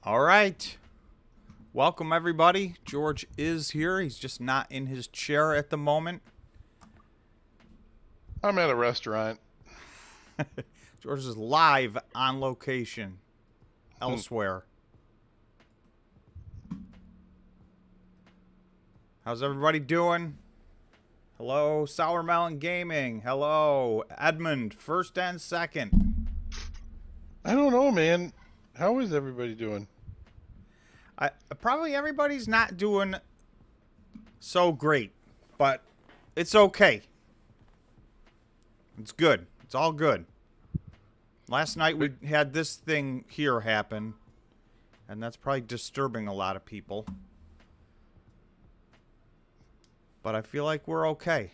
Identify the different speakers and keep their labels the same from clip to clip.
Speaker 1: All right. Welcome, everybody. George is here. He's just not in his chair at the moment.
Speaker 2: I'm at a restaurant.
Speaker 1: George is live on location elsewhere. How's everybody doing? Hello, Sour Melon Gaming. Hello, Edmund, first and second.
Speaker 2: I don't know, man. How is everybody doing?
Speaker 1: Probably everybody's not doing so great, but it's okay. It's good. It's all good. Last night we had this thing here happen, and that's probably disturbing a lot of people. But I feel like we're okay.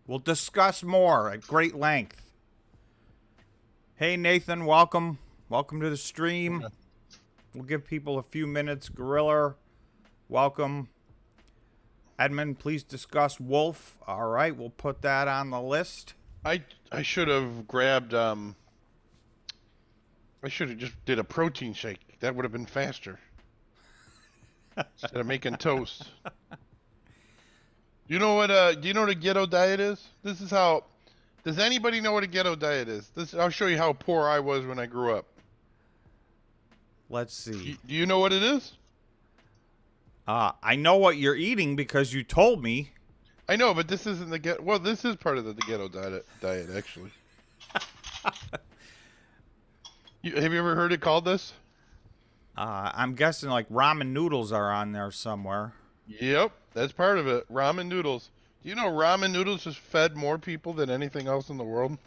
Speaker 1: We'll discuss more at great length. Hey, Nathan, welcome. Welcome to the stream. We'll give people a few minutes. Gorilla, welcome. Edmund, please discuss Wolf. All right, we'll put that on the list.
Speaker 2: I should have grabbed I should have just did a protein shake. That would have been faster. Instead of making toast. Do you know what a ghetto diet is? This is how. Does anybody know what a ghetto diet is? I'll show you how poor I was when I grew up.
Speaker 1: Let's see.
Speaker 2: Do you know what it is?
Speaker 1: I know what you're eating because you told me.
Speaker 2: I know, but this isn't the ghetto. Well, this is part of the ghetto diet actually. Have you ever heard it called this?
Speaker 1: I'm guessing like ramen noodles are on there somewhere.
Speaker 2: Yep, that's part of it. Ramen noodles. Do you know ramen noodles has fed more people than anything else in the world?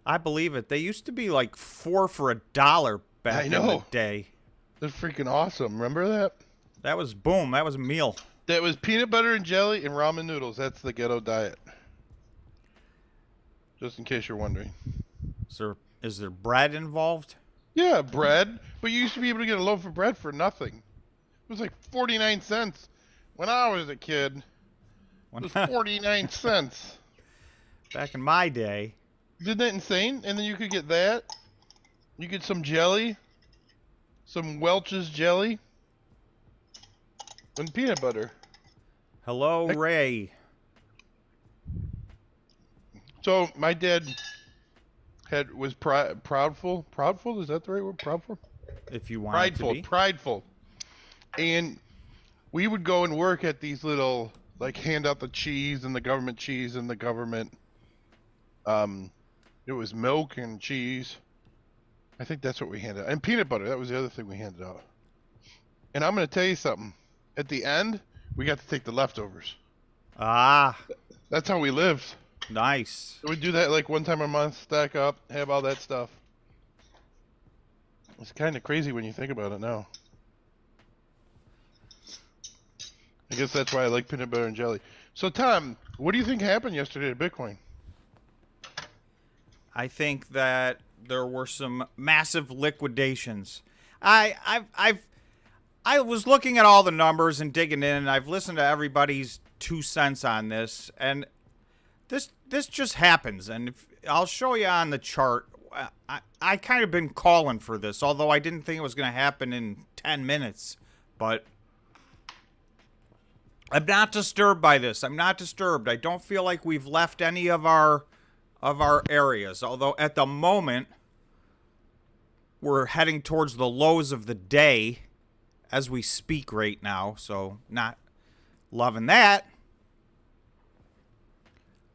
Speaker 1: I believe it. They used to be like $4 for $1 back in the day.
Speaker 2: That's freaking awesome. Remember that?
Speaker 1: That was boom. That was a meal.
Speaker 2: That was peanut butter and jelly and ramen noodles. That's the ghetto diet. Just in case you're wondering.
Speaker 1: Is there bread involved?
Speaker 2: Yeah, bread. But you used to be able to get a loaf of bread for nothing. It was like 49 cents. When I was a kid, it was 49 cents.
Speaker 1: Back in my day.
Speaker 2: Isn't that insane? And then you could get that. You get some jelly. Some Welch's jelly. And peanut butter.
Speaker 1: Hello, Ray.
Speaker 2: So my dad was proudful. Proudful, is that the right word? Proudful.
Speaker 1: If you want to be.
Speaker 2: Prideful. And we would go and work at these little, like, hand out the cheese and the government cheese and the government. It was milk and cheese. I think that's what we handed out. And peanut butter. That was the other thing we handed out. And I'm going to tell you something. At the end, we got to take the leftovers.
Speaker 1: Ah.
Speaker 2: That's how we lived.
Speaker 1: Nice.
Speaker 2: We'd do that like one time a month, stack up, have all that stuff. It's kind of crazy when you think about it now. I guess that's why I like peanut butter and jelly. So, Tom, what do you think happened yesterday to Bitcoin?
Speaker 1: I think that there were some massive liquidations. I was looking at all the numbers and digging in, and I've listened to everybody's 2 cents on this, and this just happens. And I'll show you on the chart. I kind of been calling for this, although I didn't think it was going to happen in 10 minutes. But I'm not disturbed by this. I'm not disturbed. I don't feel like we've left any of our areas, although at the moment we're heading towards the lows of the day as we speak right now, so not loving that,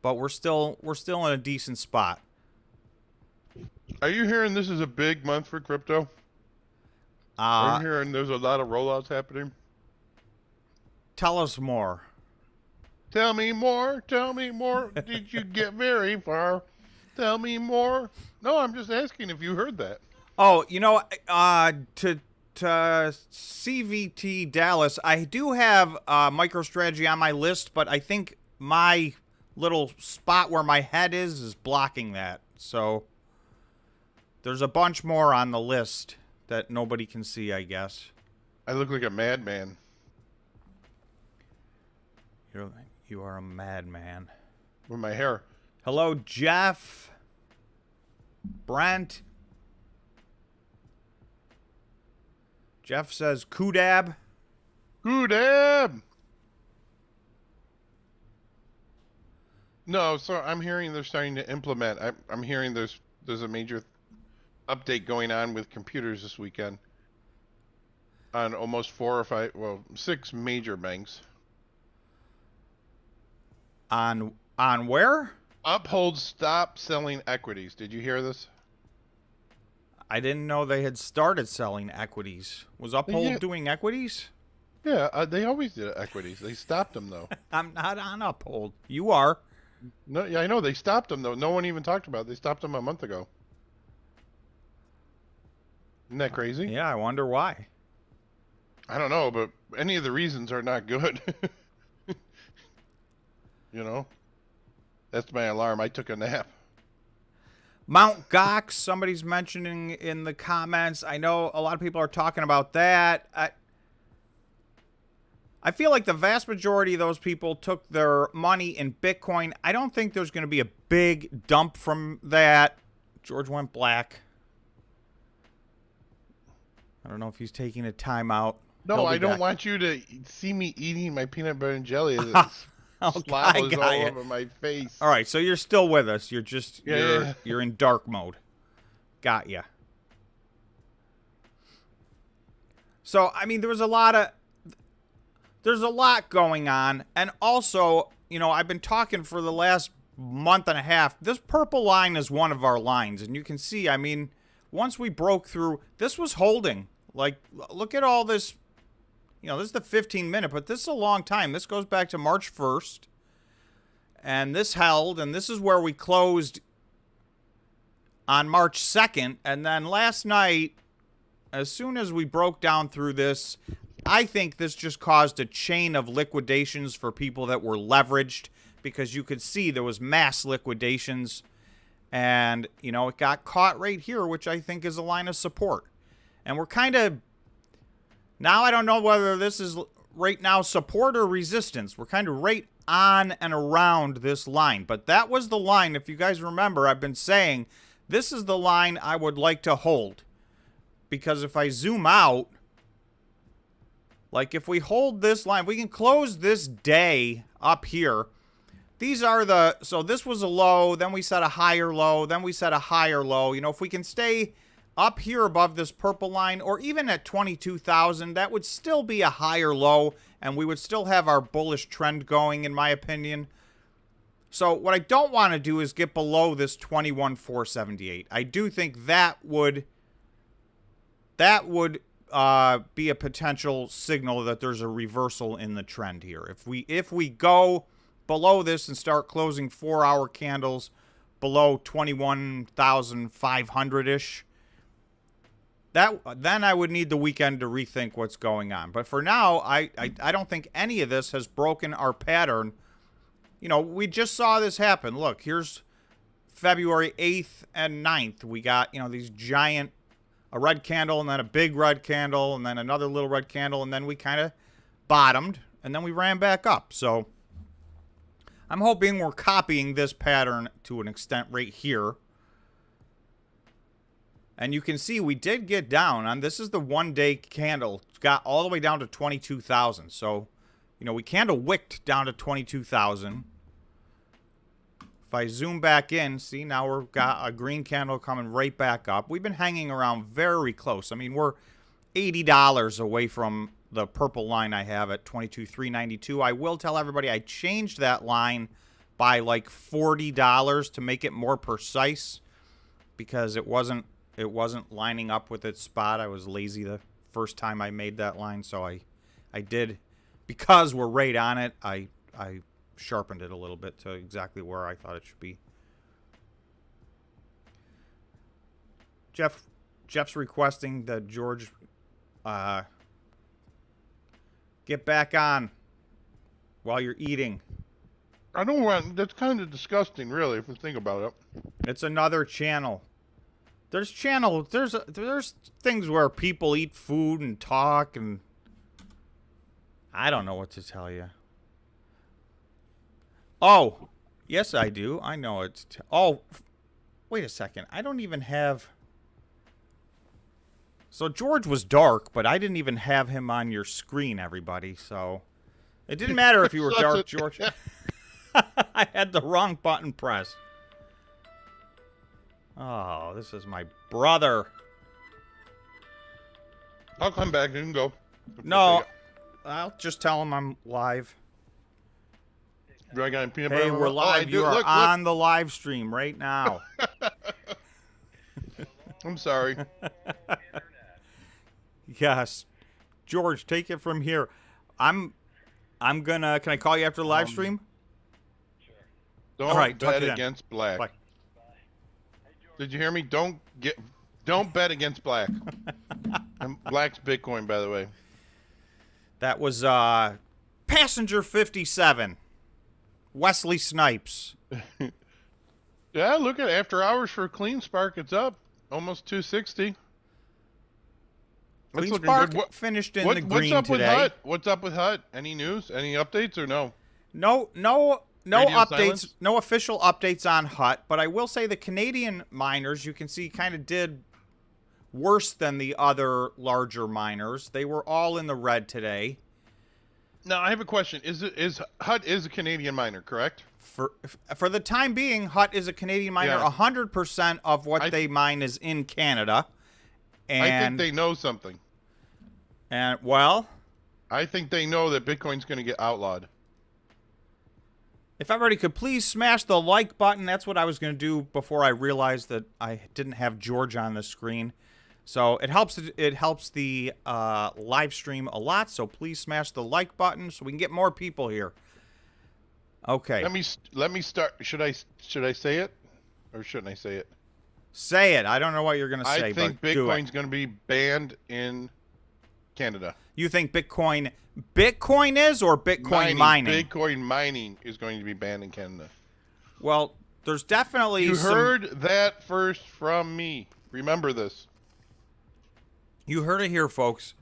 Speaker 1: but we're still in a decent spot.
Speaker 2: Are you hearing this is a big month for crypto? Are you hearing there's a lot of rollouts happening?
Speaker 1: Tell us more.
Speaker 2: Tell me more. Tell me more. Did you get very far? Tell me more. No, I'm just asking if you heard that.
Speaker 1: Oh, you know, to CVT Dallas, I do have MicroStrategy on my list, but I think my little spot where my head is blocking that. So there's a bunch more on the list that nobody can see, I guess.
Speaker 2: I look like a madman.
Speaker 1: You are a madman.
Speaker 2: With my hair.
Speaker 1: Hello, Jeff. Brent. Jeff says Kudab.
Speaker 2: Kudab. No, so I'm hearing they're starting to implement. I'm hearing there's a major update going on with computers this weekend on almost 6 major banks.
Speaker 1: On where?
Speaker 2: Uphold stop selling equities. Did you hear this?
Speaker 1: I didn't know they had started selling equities. Was Uphold doing equities?
Speaker 2: Yeah, they always did equities. They stopped them though.
Speaker 1: I'm not on Uphold. You are.
Speaker 2: No, yeah, I know they stopped them though. No one even talked about it. They stopped them a month ago. Isn't that crazy?
Speaker 1: Yeah, I wonder why.
Speaker 2: I don't know, but any of the reasons are not good. You know? That's my alarm. I took a nap.
Speaker 1: Mount Gox, somebody's mentioning in the comments. I know a lot of people are talking about that. I feel like the vast majority of those people took their money in Bitcoin. I don't think there's going to be a big dump from that. George went black. I don't know if he's taking a timeout.
Speaker 2: No, I don't want you to see me eating my peanut butter and jelly as it slobbers all over my face.
Speaker 1: All right, so you're still with us. You're just you're in dark mode. Got ya. So I mean, there's a lot going on, and also, you know, I've been talking for the last month and a half. This purple line is one of our lines, and you can see, I mean, once we broke through, this was holding. Like, look at all this. You know, this is the 15-minute, but this is a long time. This goes back to March 1st. And this held, and this is where we closed on March 2nd. And then last night, as soon as we broke down through this, I think this just caused a chain of liquidations for people that were leveraged, because you could see there was mass liquidations. And, you know, it got caught right here, which I think is a line of support. And we're kind of... Now I don't know whether this is right now support or resistance. We're kind of right on and around this line. But that was the line, if you guys remember, I've been saying this is the line I would like to hold. Because if I zoom out, like if we hold this line, we can close this day up here. These are the, so this was a low, then we set a higher low, then we set a higher low. You know, if we can stay up here above this purple line, or even at 22,000, that would still be a higher low, and we would still have our bullish trend going, in my opinion. So what I don't want to do is get below this 21,478. I do think that would be a potential signal that there's a reversal in the trend here. If we go below this and start closing 4-hour candles below 21,500-ish, then I would need the weekend to rethink what's going on. But for now, I don't think any of this has broken our pattern. You know, we just saw this happen. Look, here's February 8th and 9th. We got, you know, these giant, a red candle and then a big red candle and then another little red candle, and then we kind of bottomed and then we ran back up. So I'm hoping we're copying this pattern to an extent right here. And you can see we did get down on, this is the one-day candle. It got all the way down to 22,000. So, you know, we candle wicked down to 22,000. If I zoom back in, see, now we've got a green candle coming right back up. We've been hanging around very close. I mean, we're $80 away from the purple line I have at 22,392. I will tell everybody I changed that line by like $40 to make it more precise, because it wasn't lining up with its spot. I was lazy the first time I made that line, so I did, because we're right on it, I sharpened it a little bit to exactly where I thought it should be. Jeff's requesting that George get back on while you're eating.
Speaker 2: I don't want, that's kind of disgusting, really, if you think about it.
Speaker 1: It's another channel. There's things where people eat food and talk, and I don't know what to tell you. Oh, yes, I do. I know it's... Oh, wait a second. I don't even have... So George was dark, but I didn't even have him on your screen, everybody. So it didn't matter if you were dark, George. I had the wrong button pressed. Oh, this is my brother.
Speaker 2: I'll come back. You can go.
Speaker 1: No, I'll just tell him I'm live.
Speaker 2: Do I got peanut
Speaker 1: Hey,
Speaker 2: butter?
Speaker 1: we're live. You are
Speaker 2: Look.
Speaker 1: on the live stream right now.
Speaker 2: I'm sorry.
Speaker 1: Yes. George, take it from here. I'm gonna, can I call you after the live stream?
Speaker 2: Don't
Speaker 1: All right, talk
Speaker 2: bet
Speaker 1: to you then.
Speaker 2: against black.
Speaker 1: Bye.
Speaker 2: Did you hear me? Don't bet against black. And black's Bitcoin, by the way.
Speaker 1: That was Passenger 57. Wesley Snipes.
Speaker 2: Yeah, look at after hours for CleanSpark. It's up almost 260. That's looking good.
Speaker 1: CleanSpark finished in the green
Speaker 2: what's up
Speaker 1: today.
Speaker 2: with HUT? What's up with HUT? Any news? Any updates or no?
Speaker 1: No
Speaker 2: Radio
Speaker 1: updates,
Speaker 2: silence?
Speaker 1: no official updates on HUT, but I will say the Canadian miners, you can see, kind of did worse than the other larger miners. They were all in the red today.
Speaker 2: Now I have a question. Is HUT is a Canadian miner, correct?
Speaker 1: For the time being, HUT is a Canadian miner.
Speaker 2: Yeah.
Speaker 1: 100% of what they mine is in Canada. And,
Speaker 2: I think they know something.
Speaker 1: And, well,
Speaker 2: I think they know that Bitcoin's going to get outlawed.
Speaker 1: if everybody could please smash the like button. That's what I was going to do before I realized that I didn't have George on the screen. So it helps the live stream a lot. So please smash the like button so we can get more people here. Okay.
Speaker 2: Let me start. Should I say it, or shouldn't I say it?
Speaker 1: Say it. I don't know what you're going to say.
Speaker 2: I think
Speaker 1: but do it.
Speaker 2: Bitcoin's going to be banned in Canada.
Speaker 1: You think Bitcoin is, or Bitcoin mining?
Speaker 2: Bitcoin mining is going to be banned in Canada.
Speaker 1: Well, there's definitely
Speaker 2: You heard that first from me. Remember this.
Speaker 1: You heard it here, folks.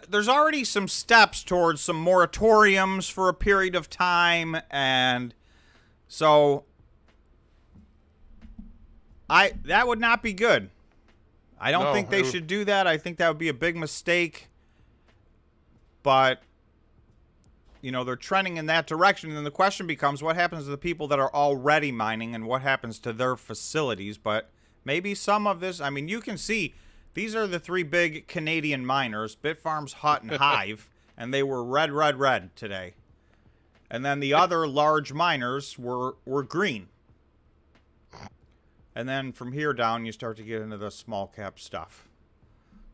Speaker 1: There's already some steps towards some moratoriums for a period of time, and so that would not be good. I don't think they should do that. I think that would be a big mistake. But, you know, they're trending in that direction. And then the question becomes, what happens to the people that are already mining and what happens to their facilities? But maybe some of this, I mean, you can see these are the three big Canadian miners, Bitfarms, HUT, and Hive. And they were red today. And then the other large miners were green. And then from here down, you start to get into the small cap stuff.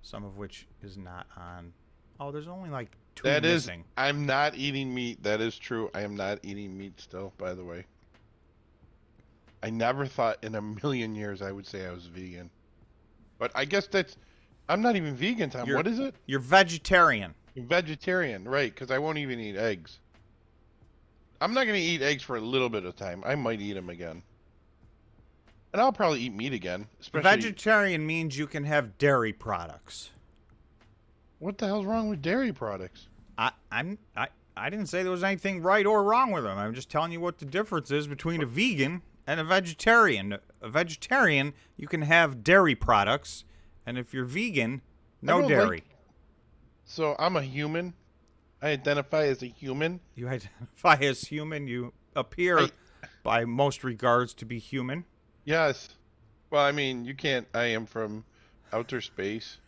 Speaker 1: Some of which is not on. Oh, there's only like two missing.
Speaker 2: I'm not eating meat. That is true. I am not eating meat still, by the way. I never thought in a million years I would say I was vegan. But I guess I'm not even vegan, Tom. What is it?
Speaker 1: You're vegetarian.
Speaker 2: Vegetarian, right, because I won't even eat eggs. I'm not going to eat eggs for a little bit of time. I might eat them again. And I'll probably eat meat again.
Speaker 1: Vegetarian means you can have dairy products.
Speaker 2: What the hell's wrong with dairy products?
Speaker 1: I didn't say there was anything right or wrong with them. I'm just telling you what the difference is between a vegan and a vegetarian. A vegetarian, you can have dairy products, and if you're vegan, no dairy.
Speaker 2: So I'm a human. I identify as a human.
Speaker 1: You identify as human. You appear, by most regards, to be human.
Speaker 2: Yes. Well, I mean, you can't. I am from outer space.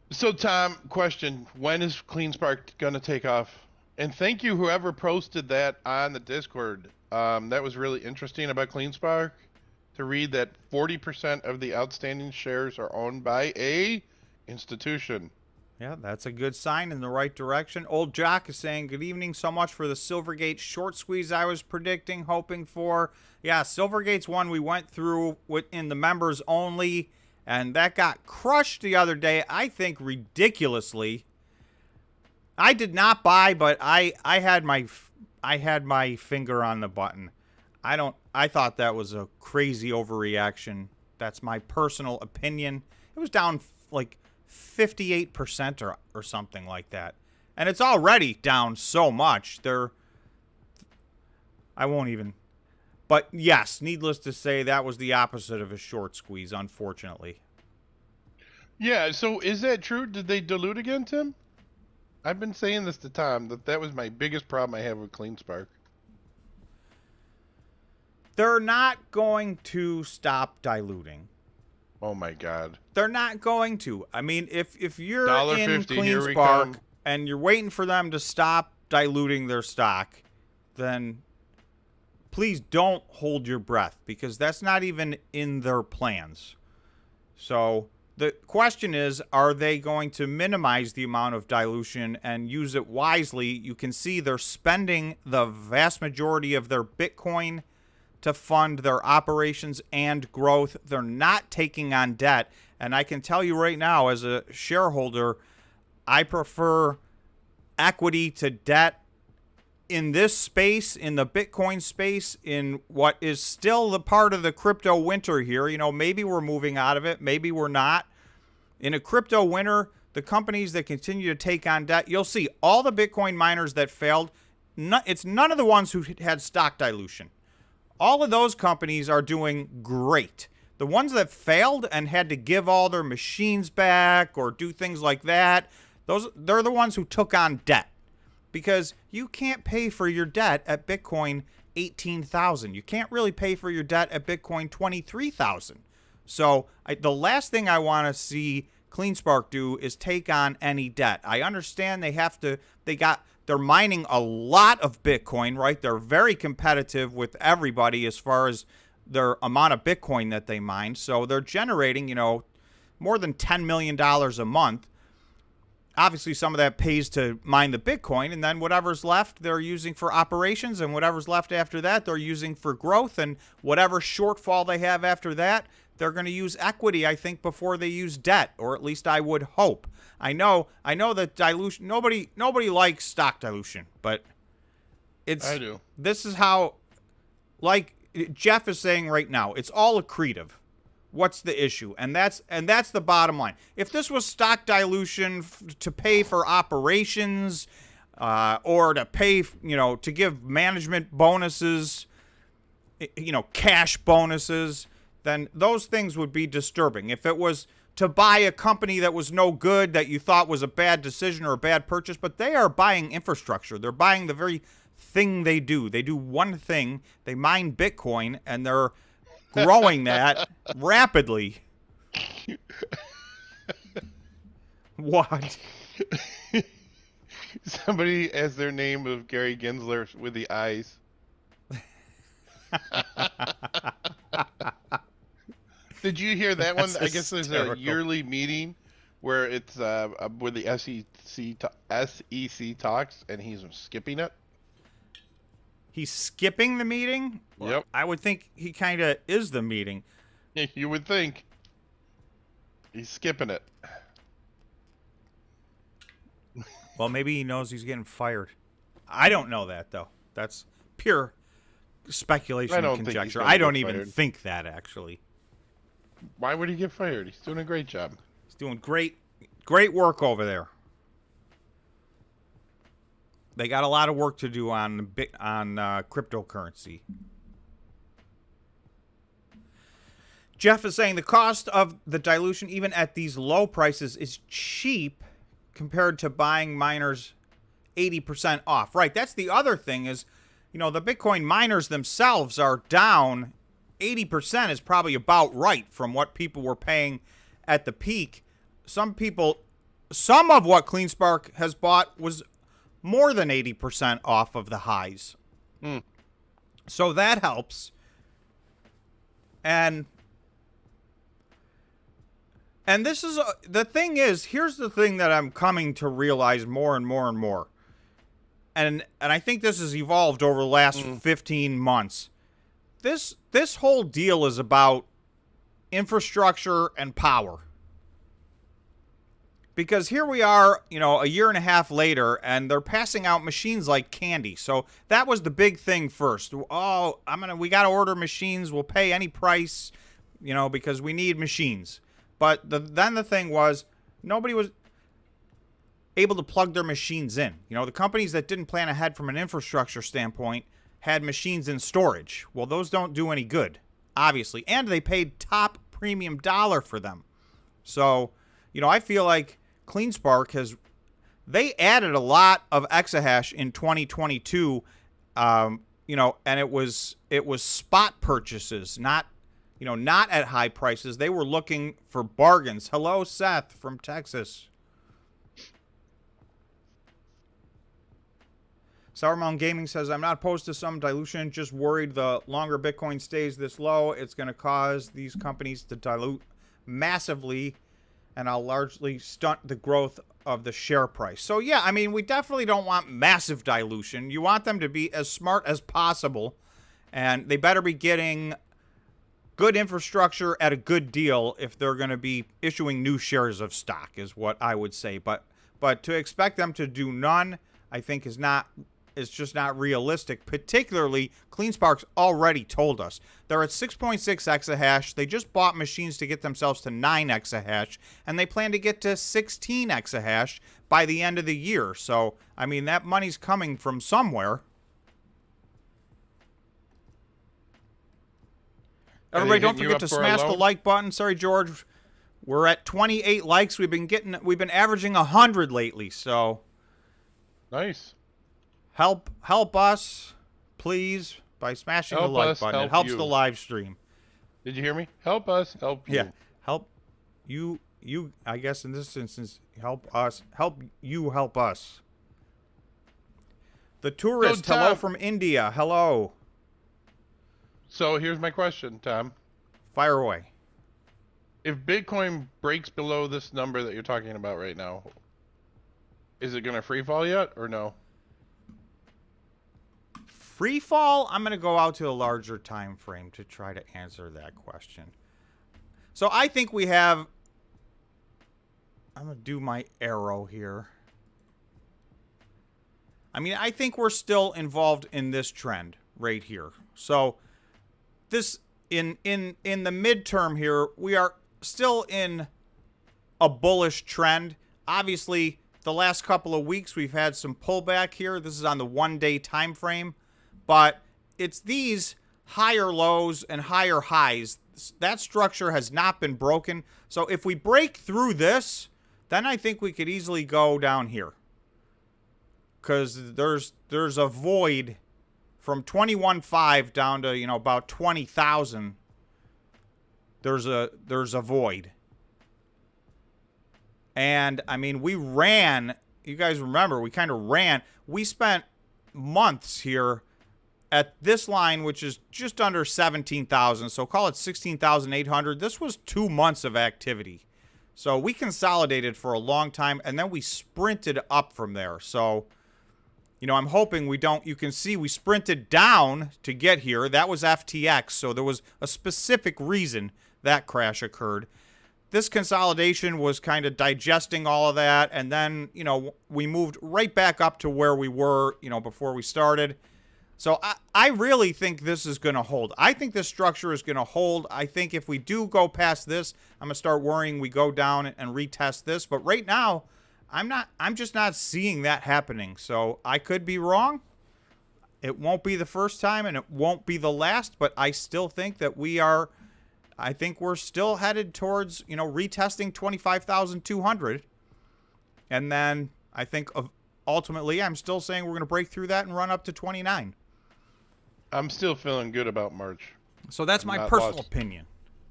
Speaker 2: So, Tom, question. When is CleanSpark going to take off? And thank you, whoever posted that on the Discord. That was really interesting about CleanSpark. To read that 40% of the outstanding shares are owned by a institution.
Speaker 1: Yeah, that's a good sign in the right direction. Old Jock is saying, good evening, so much for the Silvergate short squeeze I was predicting, hoping for. Yeah, Silvergate's one we went through in the members only, and that got crushed the other day, I think ridiculously. I did not buy, but I had my finger on the button. I thought that was a crazy overreaction. That's my personal opinion. It was down like 58% or something like that. And it's already down so much. But yes, needless to say, that was the opposite of a short squeeze, unfortunately.
Speaker 2: Yeah, so is that true? Did they dilute again, Tim? I've been saying this to Tom, that was my biggest problem I have with CleanSpark.
Speaker 1: They're not going to stop diluting.
Speaker 2: Oh my God.
Speaker 1: They're not going to. I mean, if you're in
Speaker 2: $1.50, here we
Speaker 1: CleanSpark
Speaker 2: come.
Speaker 1: and you're waiting for them to stop diluting their stock, then please don't hold your breath, because that's not even in their plans. So the question is, are they going to minimize the amount of dilution and use it wisely? You can see they're spending the vast majority of their Bitcoin to fund their operations and growth. They're not taking on debt. And I can tell you right now, as a shareholder, I prefer equity to debt in this space, in the Bitcoin space, in what is still the part of the crypto winter here. You know, maybe we're moving out of it, maybe we're not. In a crypto winter, the companies that continue to take on debt, you'll see all the Bitcoin miners that failed, it's none of the ones who had stock dilution. All of those companies are doing great. The ones that failed and had to give all their machines back or do things like that, they're the ones who took on debt. Because you can't pay for your debt at Bitcoin 18,000. You can't really pay for your debt at Bitcoin 23,000. So the last thing I want to see CleanSpark do is take on any debt. I understand they're mining a lot of Bitcoin, right? They're very competitive with everybody as far as their amount of Bitcoin that they mine. So they're generating, more than $10 million a month. Obviously, some of that pays to mine the Bitcoin, and then whatever's left, they're using for operations, and whatever's left after that, they're using for growth, and whatever shortfall they have after that, they're going to use equity, I think, before they use debt, or at least I would hope. I know that dilution, nobody likes stock dilution, but
Speaker 2: I do.
Speaker 1: This is how, like Jeff is saying right now, it's all accretive. What's the issue? And that's the bottom line. If this was stock dilution to pay for operations, or to pay, to give management bonuses, cash bonuses, then those things would be disturbing. If it was to buy a company that was no good, that you thought was a bad decision or a bad purchase, but they are buying infrastructure. They're buying the very thing they do. They do one thing. They mine Bitcoin, and they're growing that rapidly. What?
Speaker 2: Somebody has their name of Gary Gensler with the eyes. Did you hear that one? I guess there's a yearly meeting where it's where the SEC talks, and he's skipping it.
Speaker 1: He's skipping the meeting?
Speaker 2: Yep.
Speaker 1: I would think he kind of is the meeting.
Speaker 2: You would think. He's skipping it.
Speaker 1: Well, maybe he knows he's getting fired. I don't know that, though. That's pure speculation and conjecture. I don't even think that, actually.
Speaker 2: Why would he get fired? He's doing a great job.
Speaker 1: He's doing great work over there. They got a lot of work to do on cryptocurrency. Jeff is saying the cost of the dilution, even at these low prices, is cheap compared to buying miners 80% off. Right, that's the other thing is, the Bitcoin miners themselves are down. 80% is probably about right from what people were paying at the peak. Some of what CleanSpark has bought was more than 80% off of the highs. So that helps. And this is the thing is, here's the thing that I'm coming to realize more and more and more. And I think this has evolved over the last 15 months. This whole deal is about infrastructure and power. Because here we are, a year and a half later, and they're passing out machines like candy. So that was the big thing first. Oh, we got to order machines. We'll pay any price, because we need machines. But then the thing was, nobody was able to plug their machines in. The companies that didn't plan ahead from an infrastructure standpoint had machines in storage. Well, those don't do any good, obviously. And they paid top premium dollar for them. So, I feel like CleanSpark they added a lot of exahash in 2022, and it was spot purchases, not at high prices. They were looking for bargains. Hello, Seth from Texas. Sourmount Gaming says, I'm not opposed to some dilution, just worried the longer Bitcoin stays this low, it's going to cause these companies to dilute massively, and I'll largely stunt the growth of the share price. So, yeah, I mean, we definitely don't want massive dilution. You want them to be as smart as possible, and they better be getting good infrastructure at a good deal if they're going to be issuing new shares of stock, is what I would say. But to expect them to do none, I think it's just not realistic. Particularly, CleanSpark's already told us they're at 6.6 exahash. They just bought machines to get themselves to 9 exahash, and they plan to get to 16 exahash by the end of the year. So, I mean, that money's coming from somewhere. Everybody, don't forget to smash the like button. Sorry, George. We're at 28 likes. We've been averaging 100 lately. So,
Speaker 2: nice.
Speaker 1: Help us, please, by smashing the like button. It helps the live stream.
Speaker 2: Did you hear me? Help us, help you.
Speaker 1: Yeah, help you. I guess in this instance, help us. Help you. Help us. The tourist.
Speaker 2: So, Tom,
Speaker 1: hello from India. Hello.
Speaker 2: So here's my question, Tom.
Speaker 1: Fire away.
Speaker 2: If Bitcoin breaks below this number that you're talking about right now, is it going to free fall yet or no?
Speaker 1: Free fall? I'm going to go out to a larger time frame to try to answer that question. So I think we have... I'm going to do my arrow here. I mean, I think we're still involved in this trend right here. So this in the midterm here, we are still in a bullish trend. Obviously, the last couple of weeks we've had some pullback here. This is on the 1-day time frame, but it's these higher lows and higher highs. That structure has not been broken. So if we break through this, then I think we could easily go down here, because there's a void from 21.5 down to about 20,000. There's a void. And I mean, we ran, you guys remember, we kind of ran. We spent months here at this line, which is just under 17,000. So call it 16,800. This was 2 months of activity. So we consolidated for a long time, and then we sprinted up from there. So, I'm hoping we don't. You can see we sprinted down to get here. That was FTX. So there was a specific reason that crash occurred. This consolidation was kind of digesting all of that. And then, we moved right back up to where we were, before we started. So I really think this is going to hold. I think this structure is going to hold. I think if we do go past this, I'm going to start worrying we go down and retest this. But right now, I'm just not seeing that happening. So I could be wrong. It won't be the first time and it won't be the last, but I still think that I think we're still headed towards, retesting 25,200. And then I think ultimately I'm still saying we're going to break through that and run up to 29.
Speaker 2: I'm still feeling good about March.
Speaker 1: So that's my personal opinion.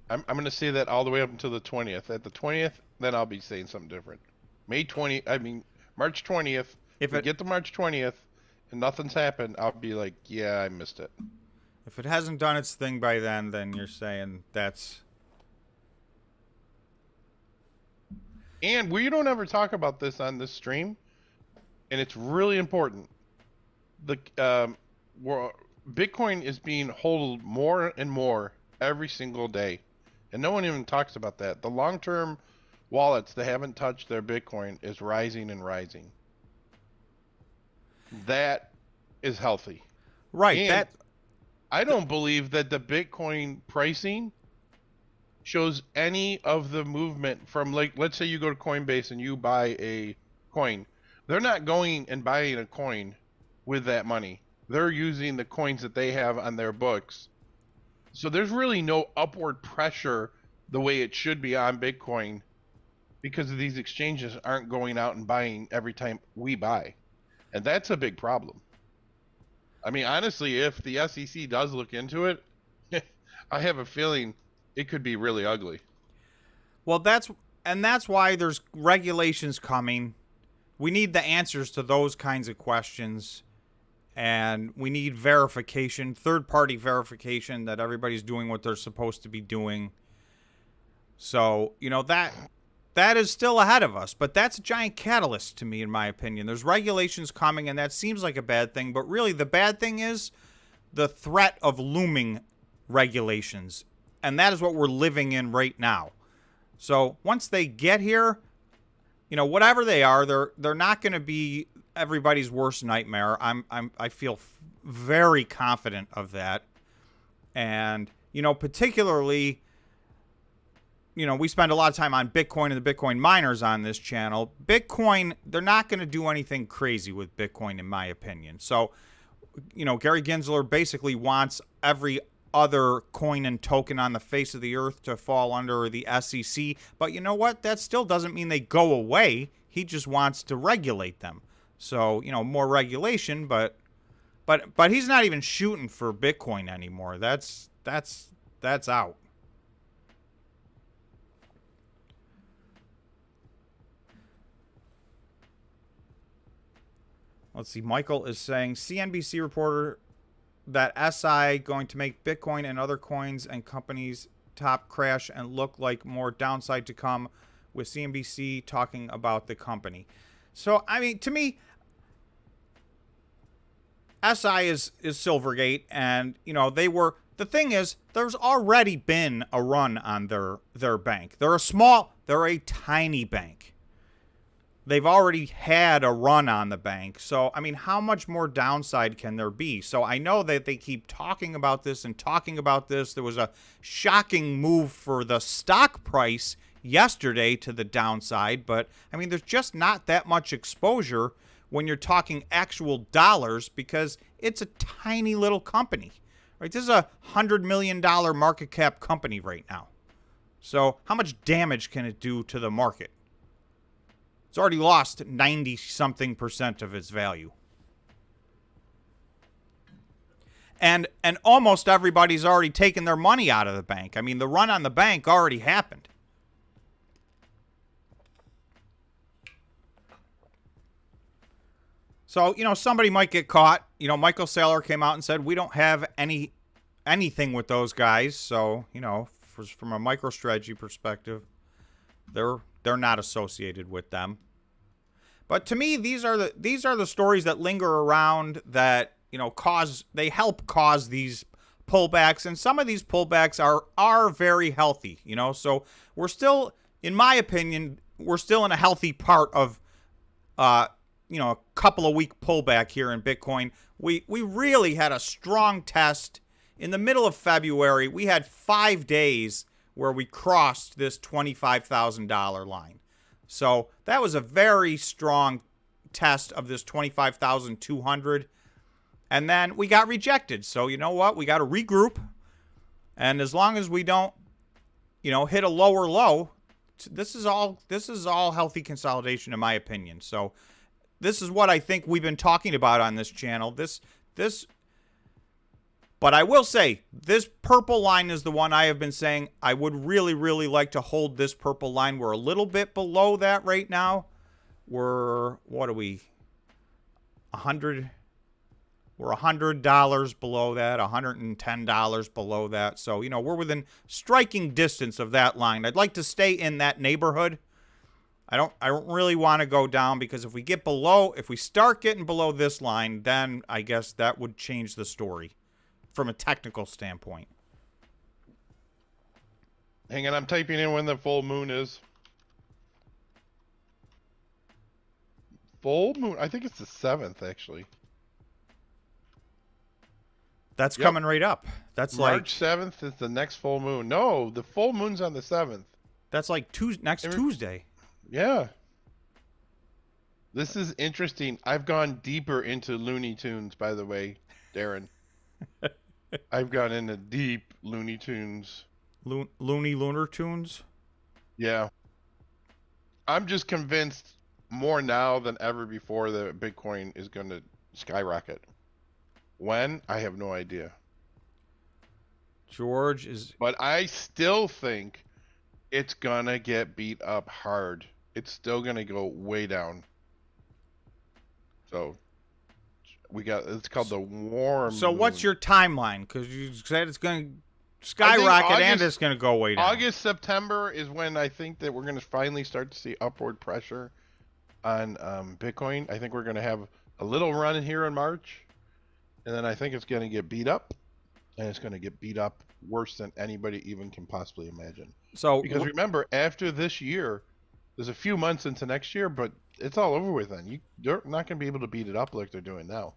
Speaker 2: I'm going to say that all the way up until the 20th. At the 20th, then I'll be saying something different. March 20th. If we get to March 20th and nothing's happened, I'll be like, yeah, I missed it.
Speaker 1: If it hasn't done its thing by then you're saying that's...
Speaker 2: And we don't ever talk about this on this stream, and it's really important. Bitcoin is being hodled more and more every single day, and no one even talks about that. The long-term wallets that haven't touched their Bitcoin is rising and rising. That is healthy.
Speaker 1: Right.
Speaker 2: And I don't believe that the Bitcoin pricing shows any of the movement from, like, let's say you go to Coinbase and you buy a coin. They're not going and buying a coin with that money. they're using the coins that they have on their books. So there's really no upward pressure the way it should be on Bitcoin because of these exchanges aren't going out and buying every time we buy. And that's a big problem. I mean, honestly, if the SEC does look into it, I have a feeling it could be really ugly.
Speaker 1: Well, that's why there's regulations coming. We need the answers to those kinds of questions. And we need verification, third-party verification that everybody's doing what they're supposed to be doing. So, you know, that is still ahead of us. But that's a giant catalyst to me, in my opinion. There's regulations coming, and that seems like a bad thing. But really, the bad thing is the threat of looming regulations. And that is what we're living in right now. So once they get here, you know, whatever they are, they're not going to be everybody's worst nightmare. I feel very confident of that. And, you know, particularly, you know, we spend a lot of time on Bitcoin and the Bitcoin miners on this channel. Bitcoin, they're not going to do anything crazy with Bitcoin, in my opinion. So, you know, Gary Gensler basically wants every other coin and token on the face of the earth to fall under the SEC. But you know what? That still doesn't mean they go away. He just wants to regulate them. So, you know, more regulation, but he's not even shooting for Bitcoin anymore. That's out. Let's see. Michael is saying CNBC reporter that SI going to make Bitcoin and other coins and companies top crash and look like more downside to come, with CNBC talking about the company. So, I mean, to me, SI is Silvergate, and, you know, the thing is, there's already been a run on their bank. They're a tiny bank. They've already had a run on the bank. So, I mean, how much more downside can there be? So I know that they keep talking about this and talking about this. There was a shocking move for the stock price yesterday to the downside, but I mean, there's just not that much exposure when you're talking actual dollars because it's a tiny little company, right? This is a $100 million market cap company right now. So how much damage can it do to the market? It's already lost 90-something% of its value. And almost everybody's already taken their money out of the bank. I mean, the run on the bank already happened. So, you know, somebody might get caught. You know, Michael Saylor came out and said, we don't have anything with those guys. So, you know, from a MicroStrategy perspective, they're not associated with them. But to me, these are the stories that linger around that, you know, help cause these pullbacks. And some of these pullbacks are very healthy, you know. So we're still, in my opinion, we're still in a healthy part of, you know, a couple of week pullback here in Bitcoin. We really had a strong test in the middle of February. We had 5 days where we crossed this $25,000 line. So that was a very strong test of this 25,200. And then we got rejected. So you know what? We got to regroup. And as long as we don't, you know, hit a lower low, this is all healthy consolidation in my opinion. So this is what I think we've been talking about on this channel. But I will say, this purple line is the one I have been saying I would really, really like to hold this purple line. We're a little bit below that right now. We're, what are we? We're $100 below that, $110 below that. So, you know, we're within striking distance of that line. I'd like to stay in that neighborhood. I don't really want to go down, because if we start getting below this line, then I guess that would change the story from a technical standpoint.
Speaker 2: Hang on, I'm typing in when the full moon is. Full moon? I think it's the 7th, actually.
Speaker 1: That's coming right up. That's
Speaker 2: March 7th is the next full moon. No, the full moon's on the 7th.
Speaker 1: That's like next Tuesday.
Speaker 2: Yeah. This is interesting. I've gone deeper into Looney Tunes, by the way. Darren. I've gone into deep Looney Tunes.
Speaker 1: Lunar Tunes?
Speaker 2: Yeah. I'm just convinced more now than ever before that Bitcoin is going to skyrocket. When? I have no idea.
Speaker 1: George is...
Speaker 2: But I still think it's going to get beat up hard. It's still going to go way down. So it's called the warm.
Speaker 1: So what's your timeline? Because you said it's going to skyrocket and it's going to go way down.
Speaker 2: August, September is when I think that we're going to finally start to see upward pressure on Bitcoin. I think we're going to have a little run here in March, and then I think it's going to get beat up, and it's going to get beat up worse than anybody even can possibly imagine.
Speaker 1: So
Speaker 2: because remember, after this year, there's a few months into next year, but it's all over with then. They're not going to be able to beat it up like they're doing now.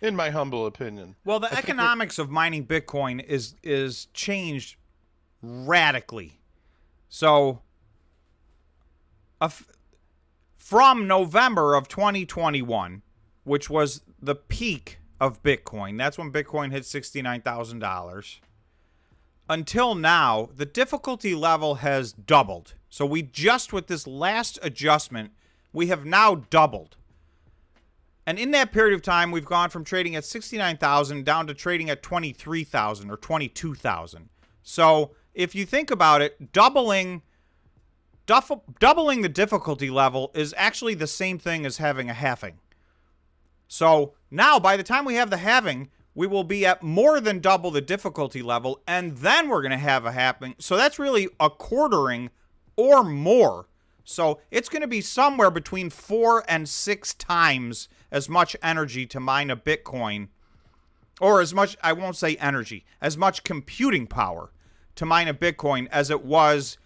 Speaker 2: In my humble opinion.
Speaker 1: Well, the economics of mining Bitcoin is changed radically. So from November of 2021, which was the peak of Bitcoin, that's when Bitcoin hit $69,000. Until now, the difficulty level has doubled. So we just, with this last adjustment, we have now doubled. And in that period of time, we've gone from trading at 69,000 down to trading at 23,000 or 22,000. So if you think about it, doubling the difficulty level is actually the same thing as having a halving. So now, by the time we have the halving, we will be at more than double the difficulty level, and then we're going to have a halving. So that's really a quartering or more. So it's going to be somewhere between 4 and 6 times as much energy to mine a Bitcoin, or as much, I won't say energy, as much computing power to mine a Bitcoin as it was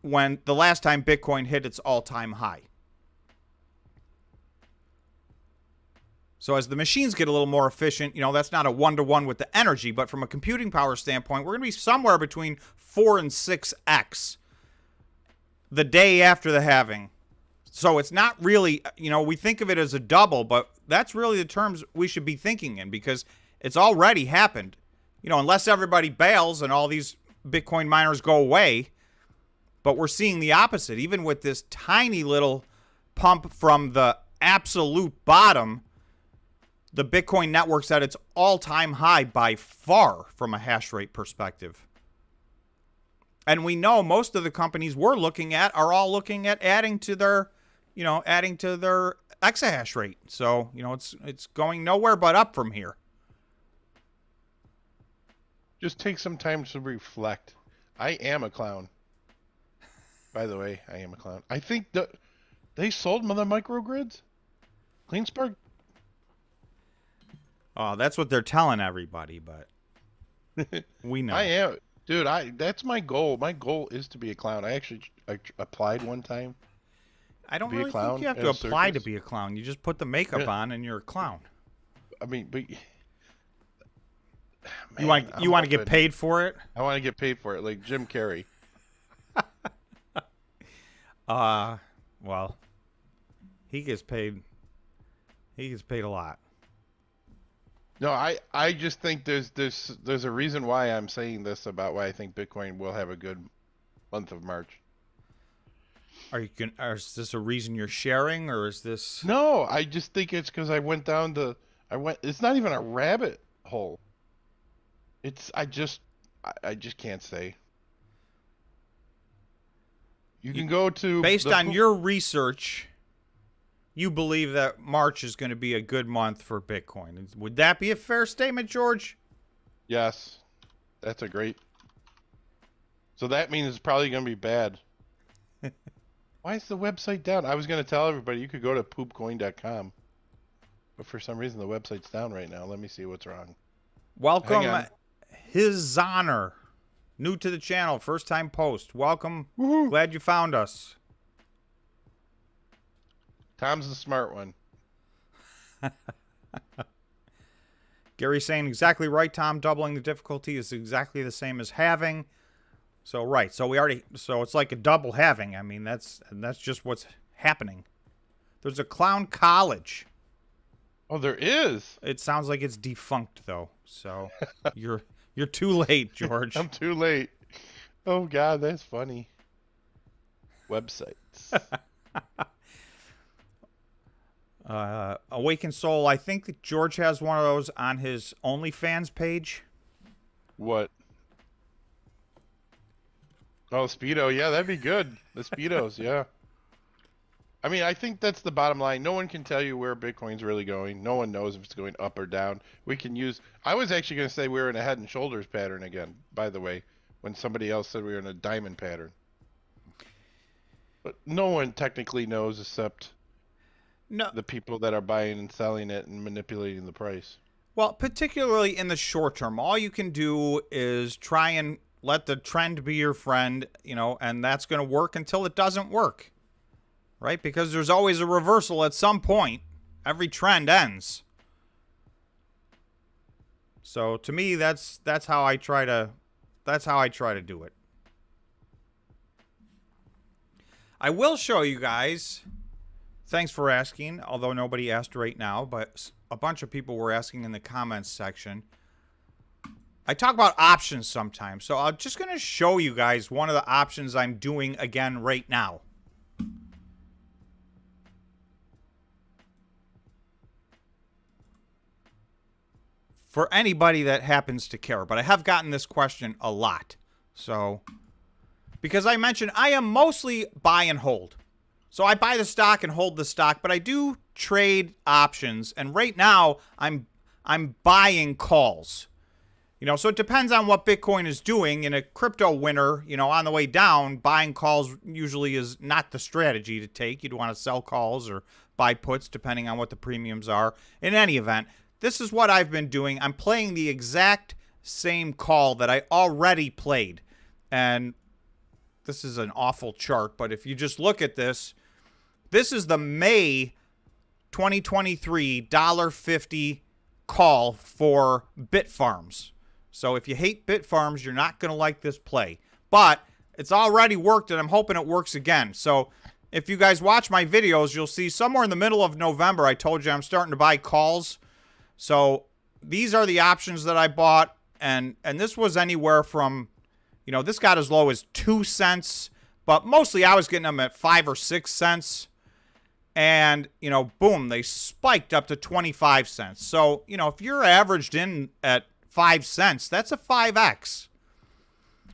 Speaker 1: when the last time Bitcoin hit its all-time high. So as the machines get a little more efficient, you know, that's not a one-to-one with the energy, but from a computing power standpoint, we're going to be somewhere between 4 and 6x the day after the halving. So it's not really, you know, we think of it as a double, but that's really the terms we should be thinking in, because it's already happened. You know, unless everybody bails and all these Bitcoin miners go away. But we're seeing the opposite. Even with this tiny little pump from the absolute bottom, the Bitcoin network's at its all-time high by far from a hash rate perspective. And we know most of the companies we're looking at are all looking at adding to their exahash rate. So, you know, it's going nowhere but up from here.
Speaker 2: Just take some time to reflect. I am a clown. By the way, I am a clown. I think they sold mother microgrids? Cleanspark?
Speaker 1: Oh, that's what they're telling everybody, but we know.
Speaker 2: I am. Dude, that's my goal. My goal is to be a clown. I applied one time.
Speaker 1: I don't really think you have to apply to be a clown. You just put the makeup on and you're a clown.
Speaker 2: I mean, but
Speaker 1: man, you want to get paid for it?
Speaker 2: I want to get paid for it, like Jim Carrey.
Speaker 1: Well, he gets paid. He gets paid a lot.
Speaker 2: No, I just think there's a reason why I'm saying this about why I think Bitcoin will have a good month of March.
Speaker 1: Is this a reason you're sharing, or is this?
Speaker 2: No, I just think it's because it's not even a rabbit hole. I just can't say. You can go to...
Speaker 1: Based on your research, you believe that March is going to be a good month for Bitcoin. Would that be a fair statement, George?
Speaker 2: Yes. That's a great... So that means it's probably going to be bad. Why is the website down? I was going to tell everybody you could go to poopcoin.com. But for some reason the website's down right now. Let me see what's wrong.
Speaker 1: Welcome, His Honor. New to the channel, first time post. Welcome.
Speaker 2: Woohoo.
Speaker 1: Glad you found us.
Speaker 2: Tom's the smart one.
Speaker 1: Gary's saying exactly right, Tom. Doubling the difficulty is exactly the same as halving. So right. So it's like a double halving. I mean, that's just what's happening. There's a clown college.
Speaker 2: Oh, there is.
Speaker 1: It sounds like it's defunct though. So you're too late, George.
Speaker 2: I'm too late. Oh God, that's funny. Websites.
Speaker 1: Awakened Soul. I think that George has one of those on his OnlyFans page.
Speaker 2: What? Oh, Speedo. Yeah, that'd be good. The Speedos. Yeah. I mean, I think that's the bottom line. No one can tell you where Bitcoin's really going. No one knows if it's going up or down. We can use... I was actually going to say we were in a head and shoulders pattern again, by the way, when somebody else said we were in a diamond pattern. But no one technically knows except the people that are buying and selling it and manipulating the price.
Speaker 1: Well, particularly in the short term, all you can do is try and let the trend be your friend, you know, and that's going to work until it doesn't work. Right? Because there's always a reversal at some point. Every trend ends. So to me, that's how I try to do it. I will show you guys. Thanks for asking, although nobody asked right now, but a bunch of people were asking in the comments section. I talk about options sometimes, so I'm just going to show you guys one of the options I'm doing again right now. For anybody that happens to care, but I have gotten this question a lot. So, because I mentioned I am mostly buy and hold. So I buy the stock and hold the stock, but I do trade options, and right now I'm buying calls. You know, so it depends on what Bitcoin is doing. In a crypto winter, you know, on the way down, buying calls usually is not the strategy to take. You'd want to sell calls or buy puts depending on what the premiums are. In any event, this is what I've been doing. I'm playing the exact same call that I already played. And this is an awful chart, but if you just look at this, this is the May 2023 $1.50 call for Bitfarms. So if you hate Bitfarms, you're not going to like this play. But it's already worked, and I'm hoping it works again. So if you guys watch my videos, you'll see somewhere in the middle of November, I told you I'm starting to buy calls. So these are the options that I bought, and this was anywhere from, you know, this got as low as 2 cents, but mostly I was getting them at 5 or 6 cents, and, you know, boom, they spiked up to 25 cents. So, you know, if you're averaged in at 5 cents, that's a 5x.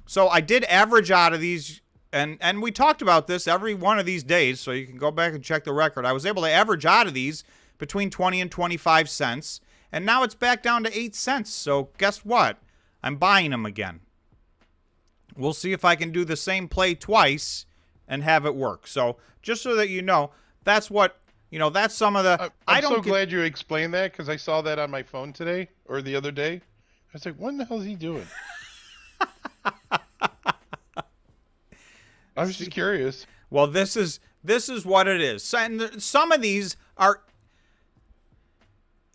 Speaker 1: So I did average out of these, and we talked about this every one of these days, so you can go back and check the record. I was able to average out of these between 20 and 25 cents. And now it's back down to 8 cents. So guess what? I'm buying them again. We'll see if I can do the same play twice and have it work. So just so that you know, that's what, you know, that's some of the...
Speaker 2: I'm so glad you explained that, because I saw that on my phone today or the other day. I was like, what the hell is he doing? I was just curious.
Speaker 1: Well, this is what it is. And some of these are...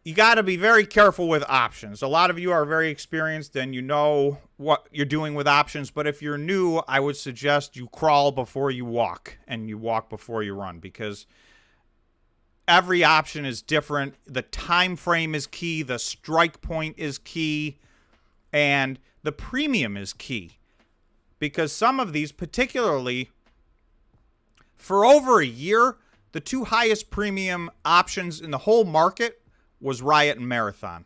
Speaker 1: You got to be very careful with options. A lot of you are very experienced and you know what you're doing with options. But if you're new, I would suggest you crawl before you walk and you walk before you run, because every option is different. The time frame is key. The strike point is key. And the premium is key. Because some of these, particularly for over a year, the two highest premium options in the whole market was Riot and Marathon.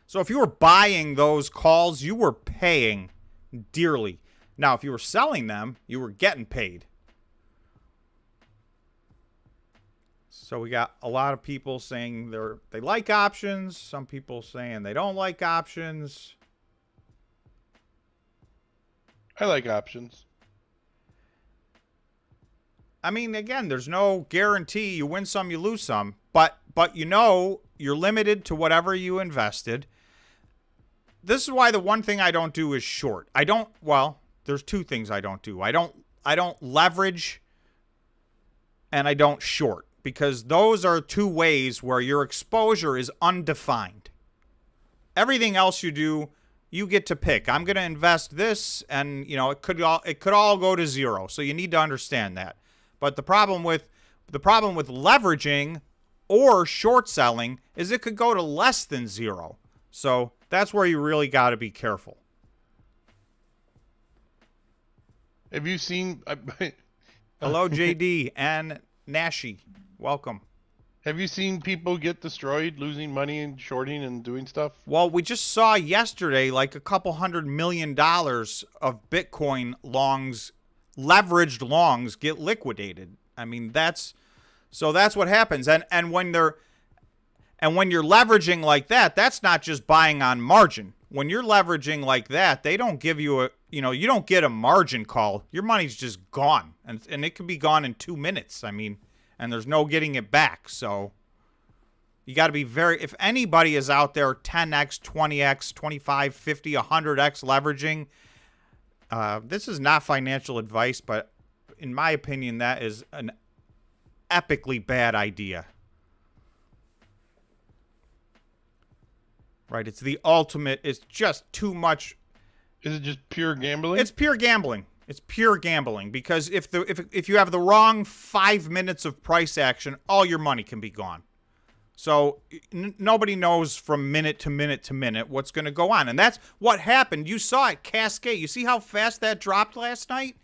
Speaker 1: So if you were buying those calls, you were paying dearly. Now, if you were selling them, you were getting paid. So we got a lot of people saying they like options. Some people saying they don't like options.
Speaker 2: I like options.
Speaker 1: I mean, again, there's no guarantee. You win some, you lose some. But you know, you're limited to whatever you invested. This is why the one thing I don't do is short. Well, there's two things I don't do. I don't leverage and I don't short, because those are two ways where your exposure is undefined. Everything else you do, you get to pick. I'm going to invest this, and you know, it could all go to zero. So you need to understand that. But the problem with The problem with leveraging or short selling is it could go to less than 0. So that's where you really got to be careful.
Speaker 2: Have you seen?
Speaker 1: Hello, JD and Nashi. Welcome.
Speaker 2: Have you seen people get destroyed, losing money and shorting and doing stuff?
Speaker 1: Well, we just saw yesterday like a couple $100 million of Bitcoin longs, leveraged longs, get liquidated. I mean, that's what happens. And when you're leveraging like that, that's not just buying on margin. When you're leveraging like that, they don't give you you don't get a margin call. Your money's just gone, and it could be gone in 2 minutes. I mean, and there's no getting it back. So you got to be if anybody is out there 10x, 20x, 25, 50, 100x leveraging, this is not financial advice, but in my opinion, that is an epically bad idea. Right? It's the ultimate. It's just too much.
Speaker 2: Is it just pure gambling?
Speaker 1: It's pure gambling. It's pure gambling because if you have the wrong 5 minutes of price action, all your money can be gone. So nobody knows from minute to minute to minute what's going to go on. And that's what happened. You saw it cascade. You see how fast that dropped last night?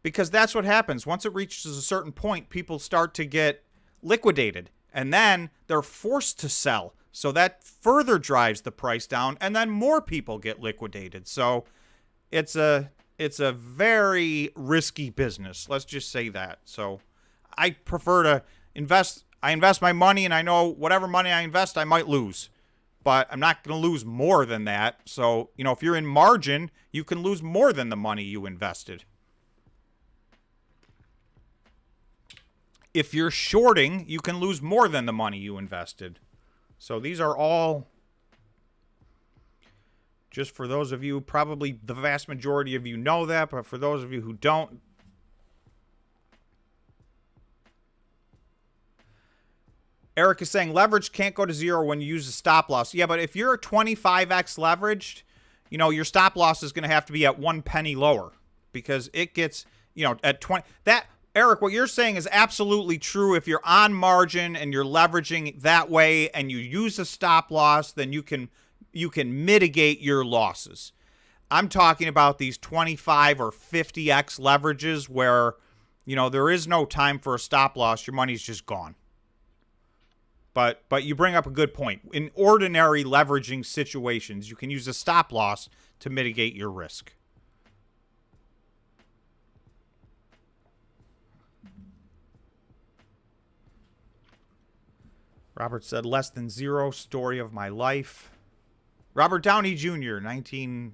Speaker 1: Because that's what happens. Once it reaches a certain point, people start to get liquidated. And then they're forced to sell. So that further drives the price down. And then more people get liquidated. So it's a very risky business. Let's just say that. So I prefer to invest. I invest my money, and I know whatever money I invest, I might lose. But I'm not going to lose more than that. So, if you're in margin, you can lose more than the money you invested. If you're shorting, you can lose more than the money you invested. So these are all, just for those of you, probably the vast majority of you know that, but for those of you who don't, Eric is saying leverage can't go to 0 when you use a stop loss. Yeah, but if you're 25x leveraged, your stop loss is going to have to be at 1 penny lower because it gets, at 20. Eric, what you're saying is absolutely true. If you're on margin and you're leveraging that way and you use a stop loss, then you can mitigate your losses. I'm talking about these 25 or 50x leverages where, there is no time for a stop loss. Your money's just gone. But you bring up a good point. In ordinary leveraging situations, you can use a stop loss to mitigate your risk. Robert said, less than 0, story of my life. Robert Downey Jr., 88?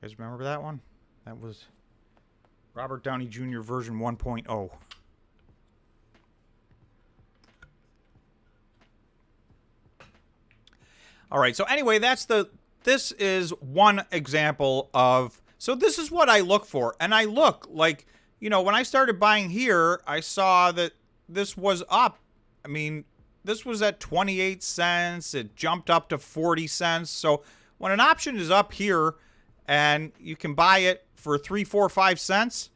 Speaker 1: You guys remember that one? That was Robert Downey Jr. version 1.0. All right, so anyway, this is one example of, so this is what I look for. And I look like, when I started buying here, I saw that this was up. I mean, this was at 28 cents. It jumped up to 40 cents. So when an option is up here and you can buy it for 3, 4, 5 cents,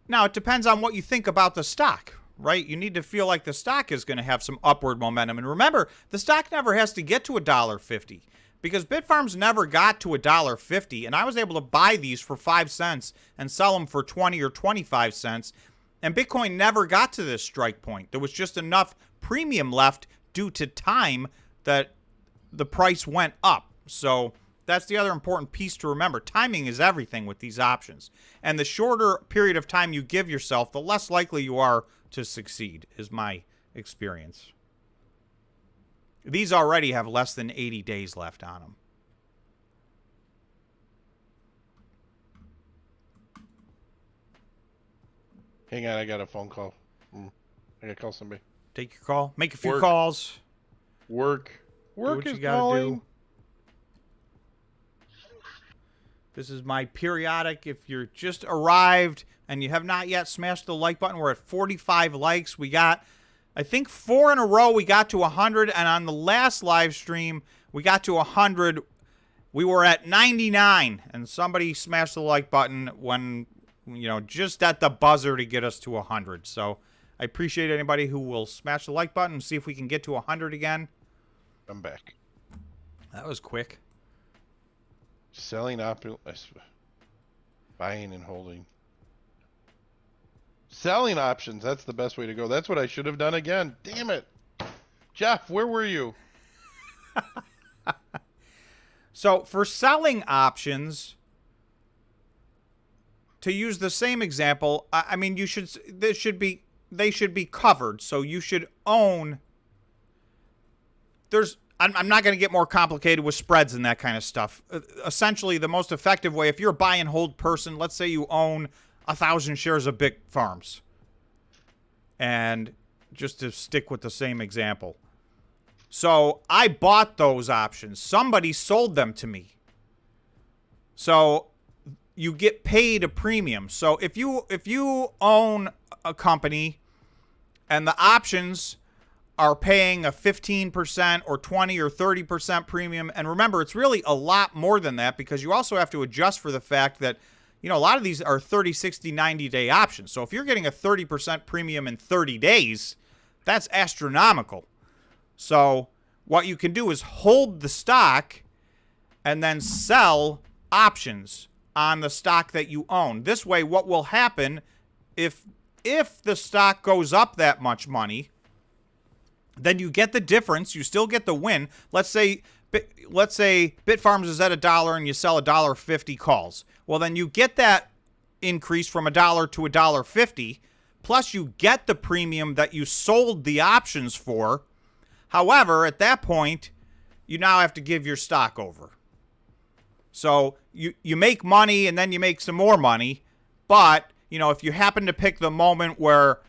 Speaker 1: now it depends on what you think about the stock, right? You need to feel like the stock is going to have some upward momentum. And remember, the stock never has to get to $1.50. Because Bitfarms never got to $1.50, and I was able to buy these for 5 cents and sell them for 20 or 25 cents, and Bitcoin never got to this strike point. There was just enough premium left due to time that the price went up. So that's the other important piece to remember. Timing is everything with these options. And the shorter period of time you give yourself, the less likely you are to succeed, is my experience. These already have less than 80 days left on them.
Speaker 2: Hang on, I got a phone call. I gotta call somebody.
Speaker 1: Take your call. Make a few calls.
Speaker 2: Work is
Speaker 1: you gotta
Speaker 2: calling.
Speaker 1: do. This is my periodic. If you're just arrived and you have not yet smashed the like button, we're at 45 likes. We got, I think, 4 in a row. We got to 100, and on the last live stream, We got to 100. We were at 99, and somebody smashed the like button when, just at the buzzer to get us to 100. So I appreciate anybody who will smash the like button and see if we can get to 100 again.
Speaker 2: I'm back.
Speaker 1: That was quick.
Speaker 2: Selling options, buying and holding. Selling options, that's the best way to go. That's what I should have done again. Damn it. Jeff, where were you?
Speaker 1: So for selling options, to use the same example, I mean, they should be covered. So you should own. I'm not going to get more complicated with spreads and that kind of stuff. Essentially, the most effective way, if you're a buy and hold person, let's say you own 1,000 shares of Bitfarms, and just to stick with the same example. So I bought those options. Somebody sold them to me. So you get paid a premium. So if you own a company and the options are paying a 15% or 20 or 30% premium, and remember, it's really a lot more than that because you also have to adjust for the fact that, a lot of these are 30, 60, 90-day options. So if you're getting a 30% premium in 30 days, that's astronomical. So what you can do is hold the stock and then sell options on the stock that you own. This way, what will happen if the stock goes up that much money, then you get the difference. You still get the win. Let's say Bitfarms is at $1 and you sell $1.50 calls. Well, then you get that increase from $1 to $1.50, plus you get the premium that you sold the options for. However, at that point, you now have to give your stock over. So you make money and then you make some more money. But, if you happen to pick the moment where,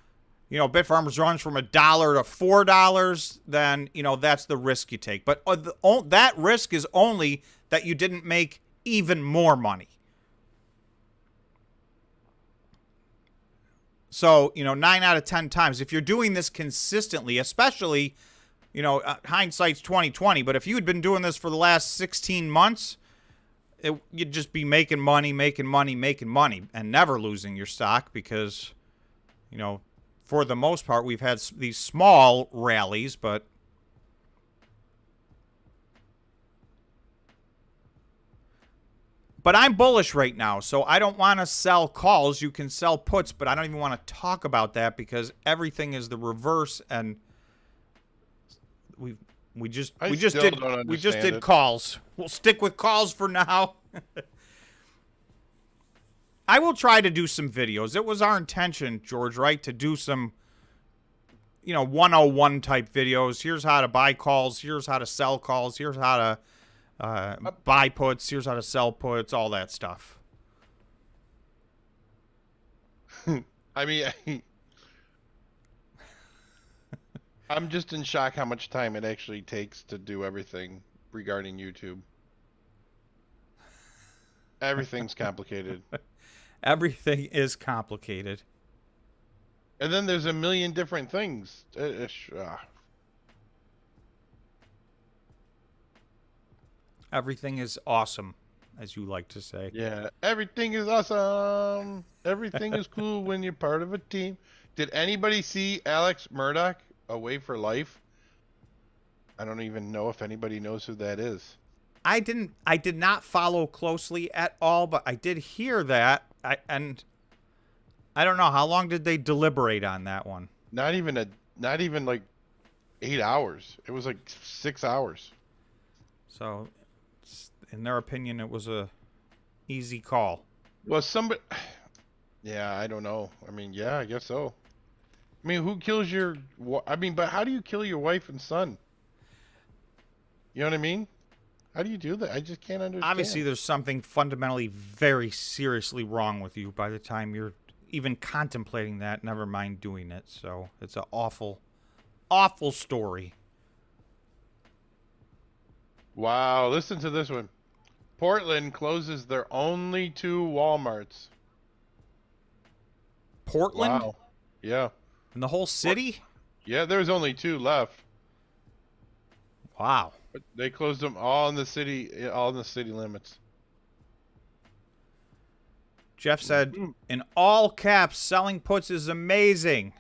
Speaker 1: Bitfarms runs from $1 to $4, then, that's the risk you take. But that risk is only that you didn't make even more money. So, 9 out of 10 times, if you're doing this consistently, especially, hindsight's 2020, but if you had been doing this for the last 16 months, you'd just be making money, and never losing your stock because, for the most part, we've had these small rallies, but I'm bullish right now, so I don't want to sell calls. You can sell puts, but I don't even want to talk about that because everything is the reverse, and we just did calls. We'll stick with calls for now. I will try to do some videos. It was our intention, George, right, to do some 101 type videos. Here's how to buy calls. Here's how to sell calls. Here's how to buy puts. Here's how to sell puts. All that stuff.
Speaker 2: I mean, I'm just in shock how much time it actually takes to do everything regarding YouTube. Everything's complicated.
Speaker 1: Everything is complicated.
Speaker 2: And then there's a million different things.
Speaker 1: Everything is awesome, as you like to say.
Speaker 2: Yeah, everything is awesome. Everything is cool when you're part of a team. Did anybody see Alex Murdoch, Away for Life? I don't even know if anybody knows who that is.
Speaker 1: I did not follow closely at all, but I did hear that. And I don't know, how long did they deliberate on that one?
Speaker 2: Not even like 8 hours. It was like 6 hours.
Speaker 1: So, in their opinion, it was a easy call.
Speaker 2: Well, yeah, I don't know. I mean, yeah, I guess so. I mean, who kills but how do you kill your wife and son? You know what I mean? How do you do that? I just can't understand.
Speaker 1: Obviously, there's something fundamentally very seriously wrong with you by the time you're even contemplating that, never mind doing it. So it's an awful, awful story.
Speaker 2: Wow, listen to this one. Portland closes their only 2 Walmarts.
Speaker 1: Portland?
Speaker 2: Wow. Yeah.
Speaker 1: In the whole city?
Speaker 2: Yeah, there's only 2 left.
Speaker 1: Wow.
Speaker 2: But they closed them all in the city, all in the city limits.
Speaker 1: Jeff said, in all caps, selling puts is amazing.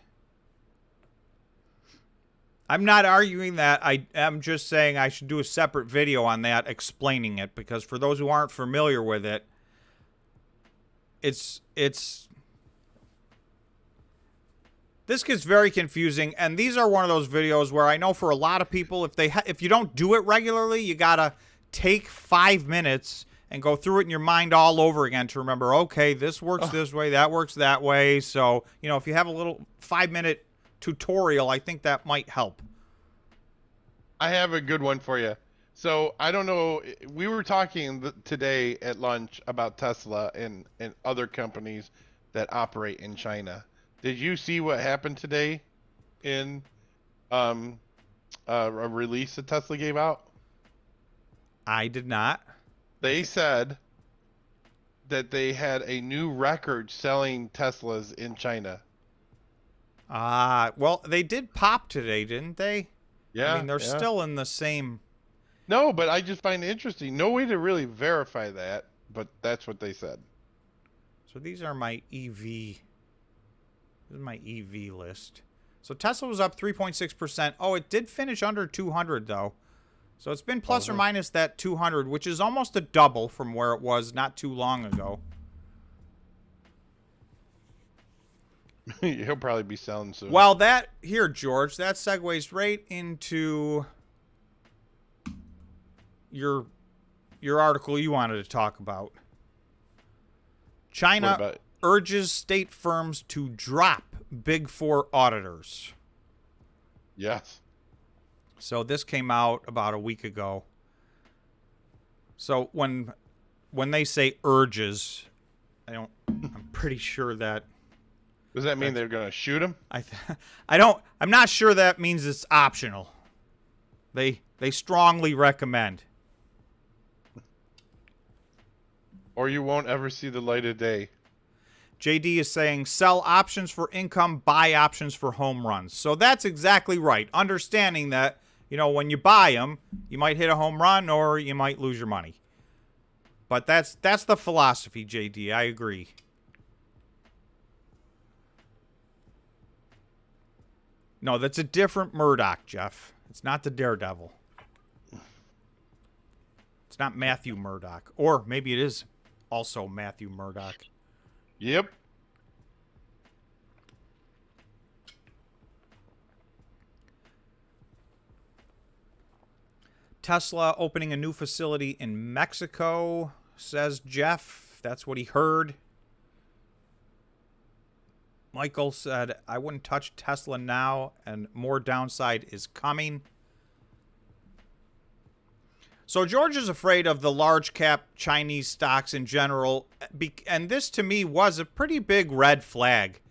Speaker 1: I'm not arguing that. I am just saying I should do a separate video on that explaining it, because for those who aren't familiar with it, this gets very confusing, and these are one of those videos where I know for a lot of people, if you don't do it regularly, you gotta take 5 minutes and go through it in your mind all over again to remember, okay, this works this way, that works that way. So, you know, if you have a little 5-minute tutorial, I think that might help.
Speaker 2: I have a good one for you. So I don't know. We were talking today at lunch about Tesla and other companies that operate in China. Did you see what happened today in a release that Tesla gave out?
Speaker 1: I did not.
Speaker 2: They said that they had a new record selling Teslas in China.
Speaker 1: Well, they did pop today, didn't they?
Speaker 2: Yeah.
Speaker 1: I mean, they're still in the same...
Speaker 2: No, but I just find it interesting. No way to really verify that, but that's what they said.
Speaker 1: So these are my EV... This is my EV list. So Tesla was up 3.6%. Oh, it did finish under 200, though. So it's been plus or minus that 200, which is almost a double from where it was not too long ago.
Speaker 2: He'll probably be selling soon.
Speaker 1: Well, here, George, that segues right into your article you wanted to talk about. China urges state firms to drop Big Four auditors.
Speaker 2: Yes.
Speaker 1: So this came out about a week ago. So when they say urges, I'm pretty sure that...
Speaker 2: Does that mean they're going to shoot him?
Speaker 1: I'm not sure that means it's optional. They strongly recommend.
Speaker 2: Or you won't ever see the light of day.
Speaker 1: JD is saying sell options for income, buy options for home runs. So that's exactly right. Understanding that, you know, when you buy them, you might hit a home run or you might lose your money. But that's the philosophy, JD. I agree. No, that's a different Murdoch, Jeff. It's not the Daredevil. It's not Matthew Murdoch. Or maybe it is also Matthew Murdoch.
Speaker 2: Yep.
Speaker 1: Tesla opening a new facility in Mexico, says Jeff. That's what he heard. Michael said, I wouldn't touch Tesla now, and more downside is coming. So George is afraid of the large cap Chinese stocks in general, and this to me was a pretty big red flag.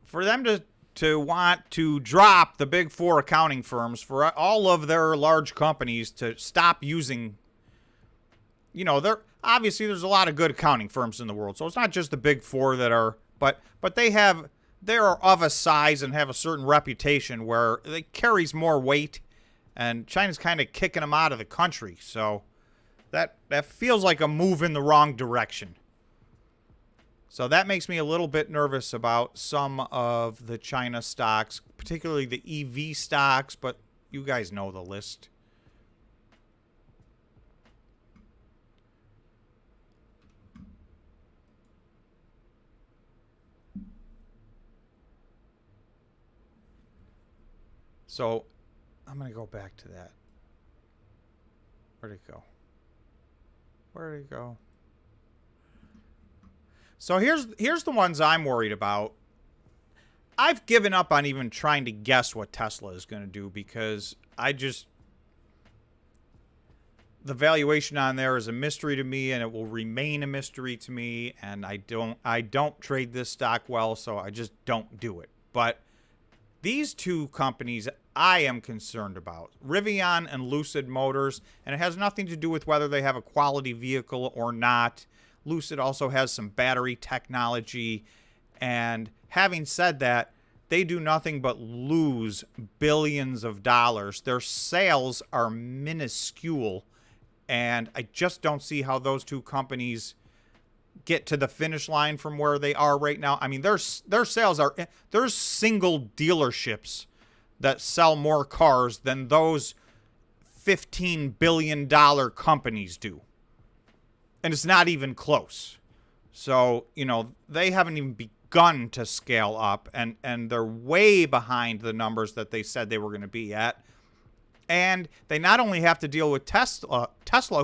Speaker 1: For them to want to drop the big four accounting firms, for all of their large companies to stop using, you know, obviously there's a lot of good accounting firms in the world, so it's not just the big four that are, but they're of a size and have a certain reputation where it carries more weight. And China's kind of kicking them out of the country. So that feels like a move in the wrong direction. So that makes me a little bit nervous about some of the China stocks, particularly the EV stocks, but you guys know the list. So I'm going to go back to that. Where'd it go? Where'd it go? So here's the ones I'm worried about. I've given up on even trying to guess what Tesla is going to do because the valuation on there is a mystery to me, and it will remain a mystery to me, and I don't trade this stock well, so I just don't do it. But these two companies I am concerned about, Rivian and Lucid Motors, and it has nothing to do with whether they have a quality vehicle or not. Lucid also has some battery technology, and having said that, they do nothing but lose billions of dollars. Their sales are minuscule, and I just don't see how those two companies get to the finish line from where they are right now. I mean, their sales are, there's single dealerships that sell more cars than those $15 billion companies do. And it's not even close. So, you know, they haven't even begun to scale up, and they're way behind the numbers that they said they were going to be at. And they not only have to deal with Tesla,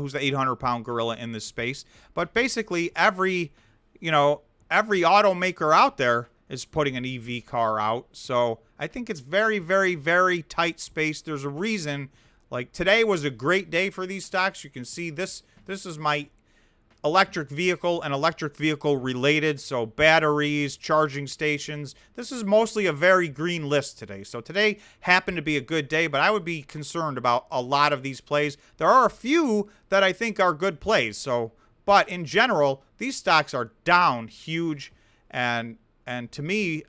Speaker 1: who's the 800-pound gorilla in this space, but basically every automaker out there is putting an EV car out. So I think it's very, very, very tight space. There's a reason. Like, today was a great day for these stocks. You can see this is my electric vehicle and electric vehicle related, so batteries, charging stations. This is mostly a very green list today. So today happened to be a good day, but I would be concerned about a lot of these plays. There are a few that I think are good plays. So, but in general, these stocks are down huge, and to me,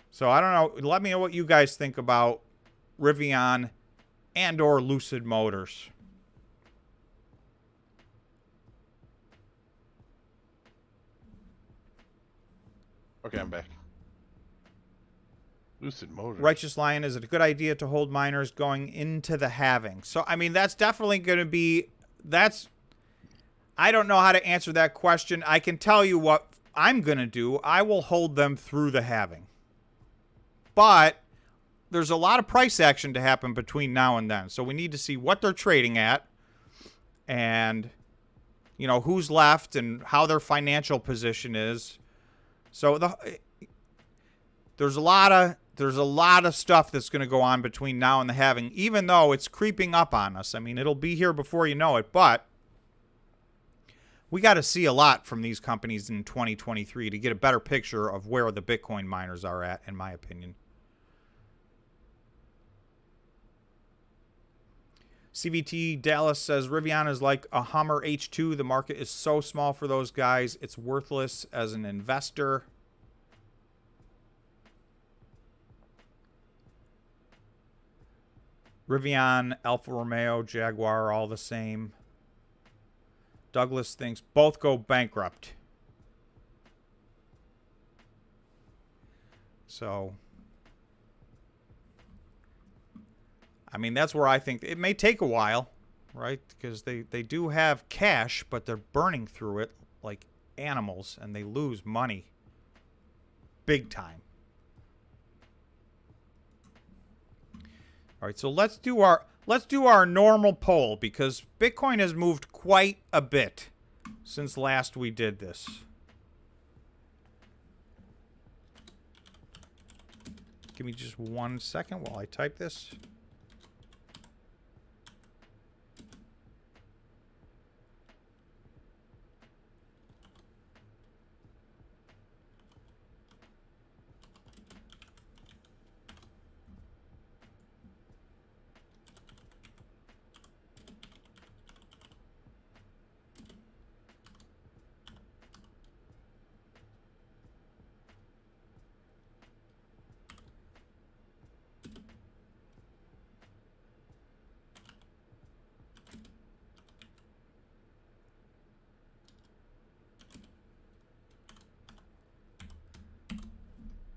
Speaker 1: so I don't know. Let me know what you guys think about Rivian and or Lucid Motors.
Speaker 2: Okay, I'm back. Lucid Motors.
Speaker 1: Righteous Lion, is it a good idea to hold miners going into the halving? So, I mean, that's definitely going to be, I don't know how to answer that question. I can tell you what I'm going to do. I will hold them through the halving. But there's a lot of price action to happen between now and then. So we need to see what they're trading at, and, you know, who's left and how their financial position is. So there's a lot of stuff that's going to go on between now and the halving, even though it's creeping up on us. I mean, it'll be here before you know it, but we got to see a lot from these companies in 2023 to get a better picture of where the Bitcoin miners are at, in my opinion. CVT Dallas says, Rivian is like a Hummer H2. The market is so small for those guys. It's worthless as an investor. Rivian, Alfa Romeo, Jaguar are all the same. Douglas thinks both go bankrupt. So, I mean, that's where I think it may take a while, right? Because they do have cash, but they're burning through it like animals, and they lose money big time. All right, so let's do our normal poll, because Bitcoin has moved quite a bit since last we did this. Give me just 1 second while I type this.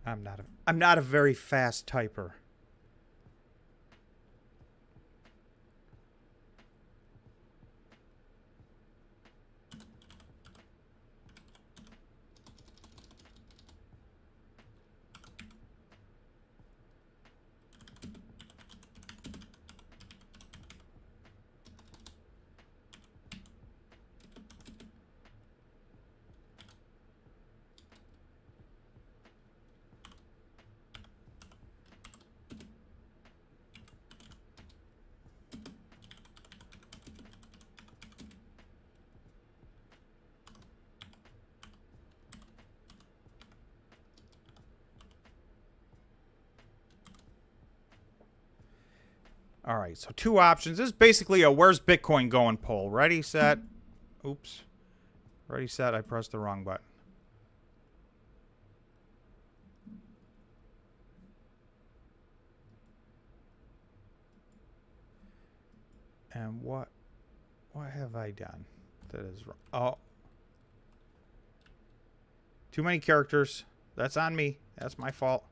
Speaker 1: I'm not a very fast typer. All right, so two options. This is basically a where's Bitcoin going poll. Ready, set. Oops. Ready, set. I pressed the wrong button. And what have I done that is wrong? Oh. Too many characters. That's on me. That's my fault.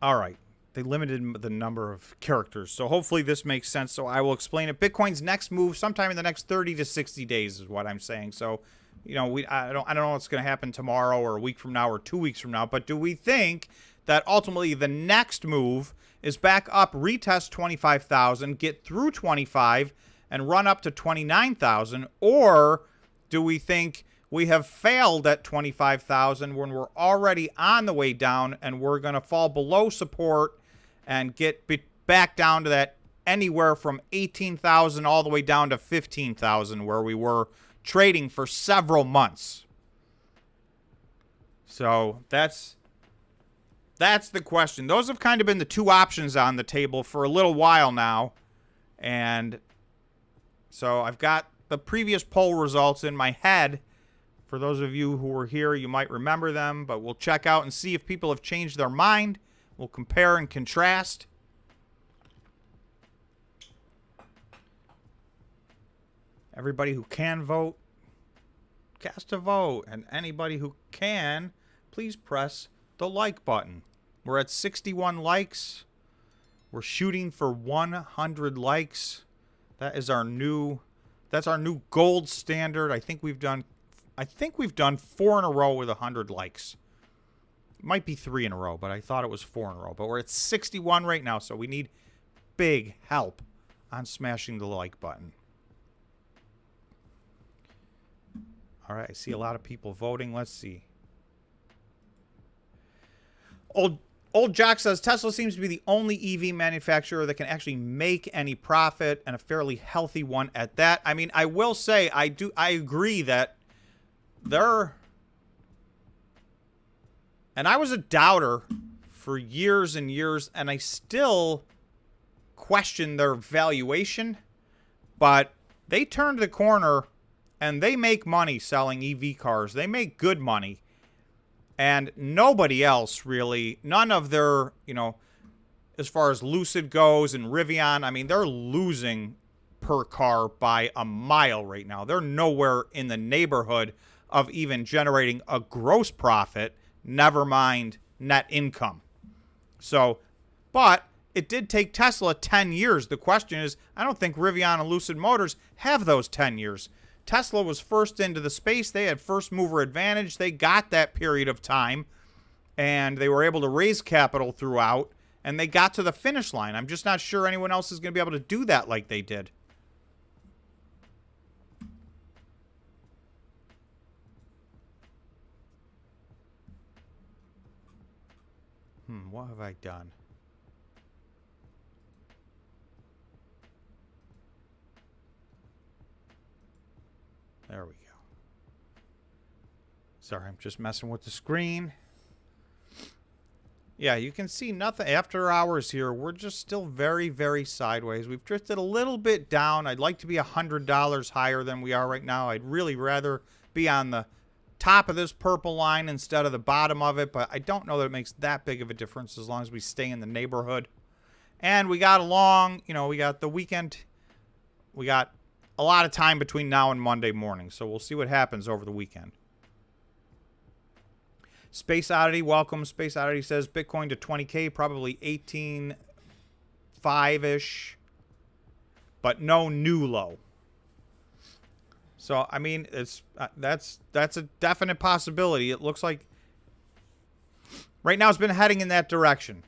Speaker 1: All right. They limited the number of characters. So hopefully this makes sense. So I will explain it. Bitcoin's next move sometime in the next 30 to 60 days is what I'm saying. So, you know, I don't know what's going to happen tomorrow or a week from now or 2 weeks from now. But do we think that ultimately the next move is back up, retest 25,000, get through 25 and run up to 29,000? Or do we think we have failed at 25,000 when we're already on the way down and we're going to fall below support and get back down to that anywhere from 18,000 all the way down to 15,000 where we were trading for several months? So that's the question. Those have kind of been the two options on the table for a little while now. And so I've got the previous poll results in my head. For those of you who were here, you might remember them, but we'll check out and see if people have changed their mind. We'll compare and contrast. Everybody who can vote, cast a vote. And anybody who can, please press the like button. We're at 61 likes. We're shooting for 100 likes. That's our new gold standard. I think we've done 4 in a row with 100 likes. It might be 3 in a row, but I thought it was 4 in a row. But we're at 61 right now, so we need big help on smashing the like button. All right, I see a lot of people voting. Let's see. Old Jock says, Tesla seems to be the only EV manufacturer that can actually make any profit, and a fairly healthy one at that. I mean, I will say, I agree that and I was a doubter for years and years, and I still question their valuation, but they turned the corner and they make money selling EV cars. They make good money, and nobody else really, none of their, you know, as far as Lucid goes and Rivian, I mean, they're losing per car by a mile right now. They're nowhere in the neighborhood of even generating a gross profit, never mind net income. So, but it did take Tesla 10 years. The question is, I don't think Rivian and Lucid Motors have those 10 years. Tesla was first into the space. They had first mover advantage. They got that period of time, and they were able to raise capital throughout, and they got to the finish line. I'm just not sure anyone else is going to be able to do that like they did. What have I done? There we go. Sorry, I'm just messing with the screen. Yeah, you can see nothing. After hours here, we're just still very, very sideways. We've drifted a little bit down. I'd like to be $100 higher than we are right now. I'd really rather be on the top of this purple line instead of the bottom of it, but I don't know that it makes that big of a difference as long as we stay in the neighborhood. And we got we got the weekend. We got a lot of time between now and Monday morning, so we'll see what happens over the weekend. Space Oddity, welcome. Space Oddity says Bitcoin to 20K, probably 18.5-ish, but no new low. So, I mean, that's a definite possibility. It looks like right now it's been heading in that direction.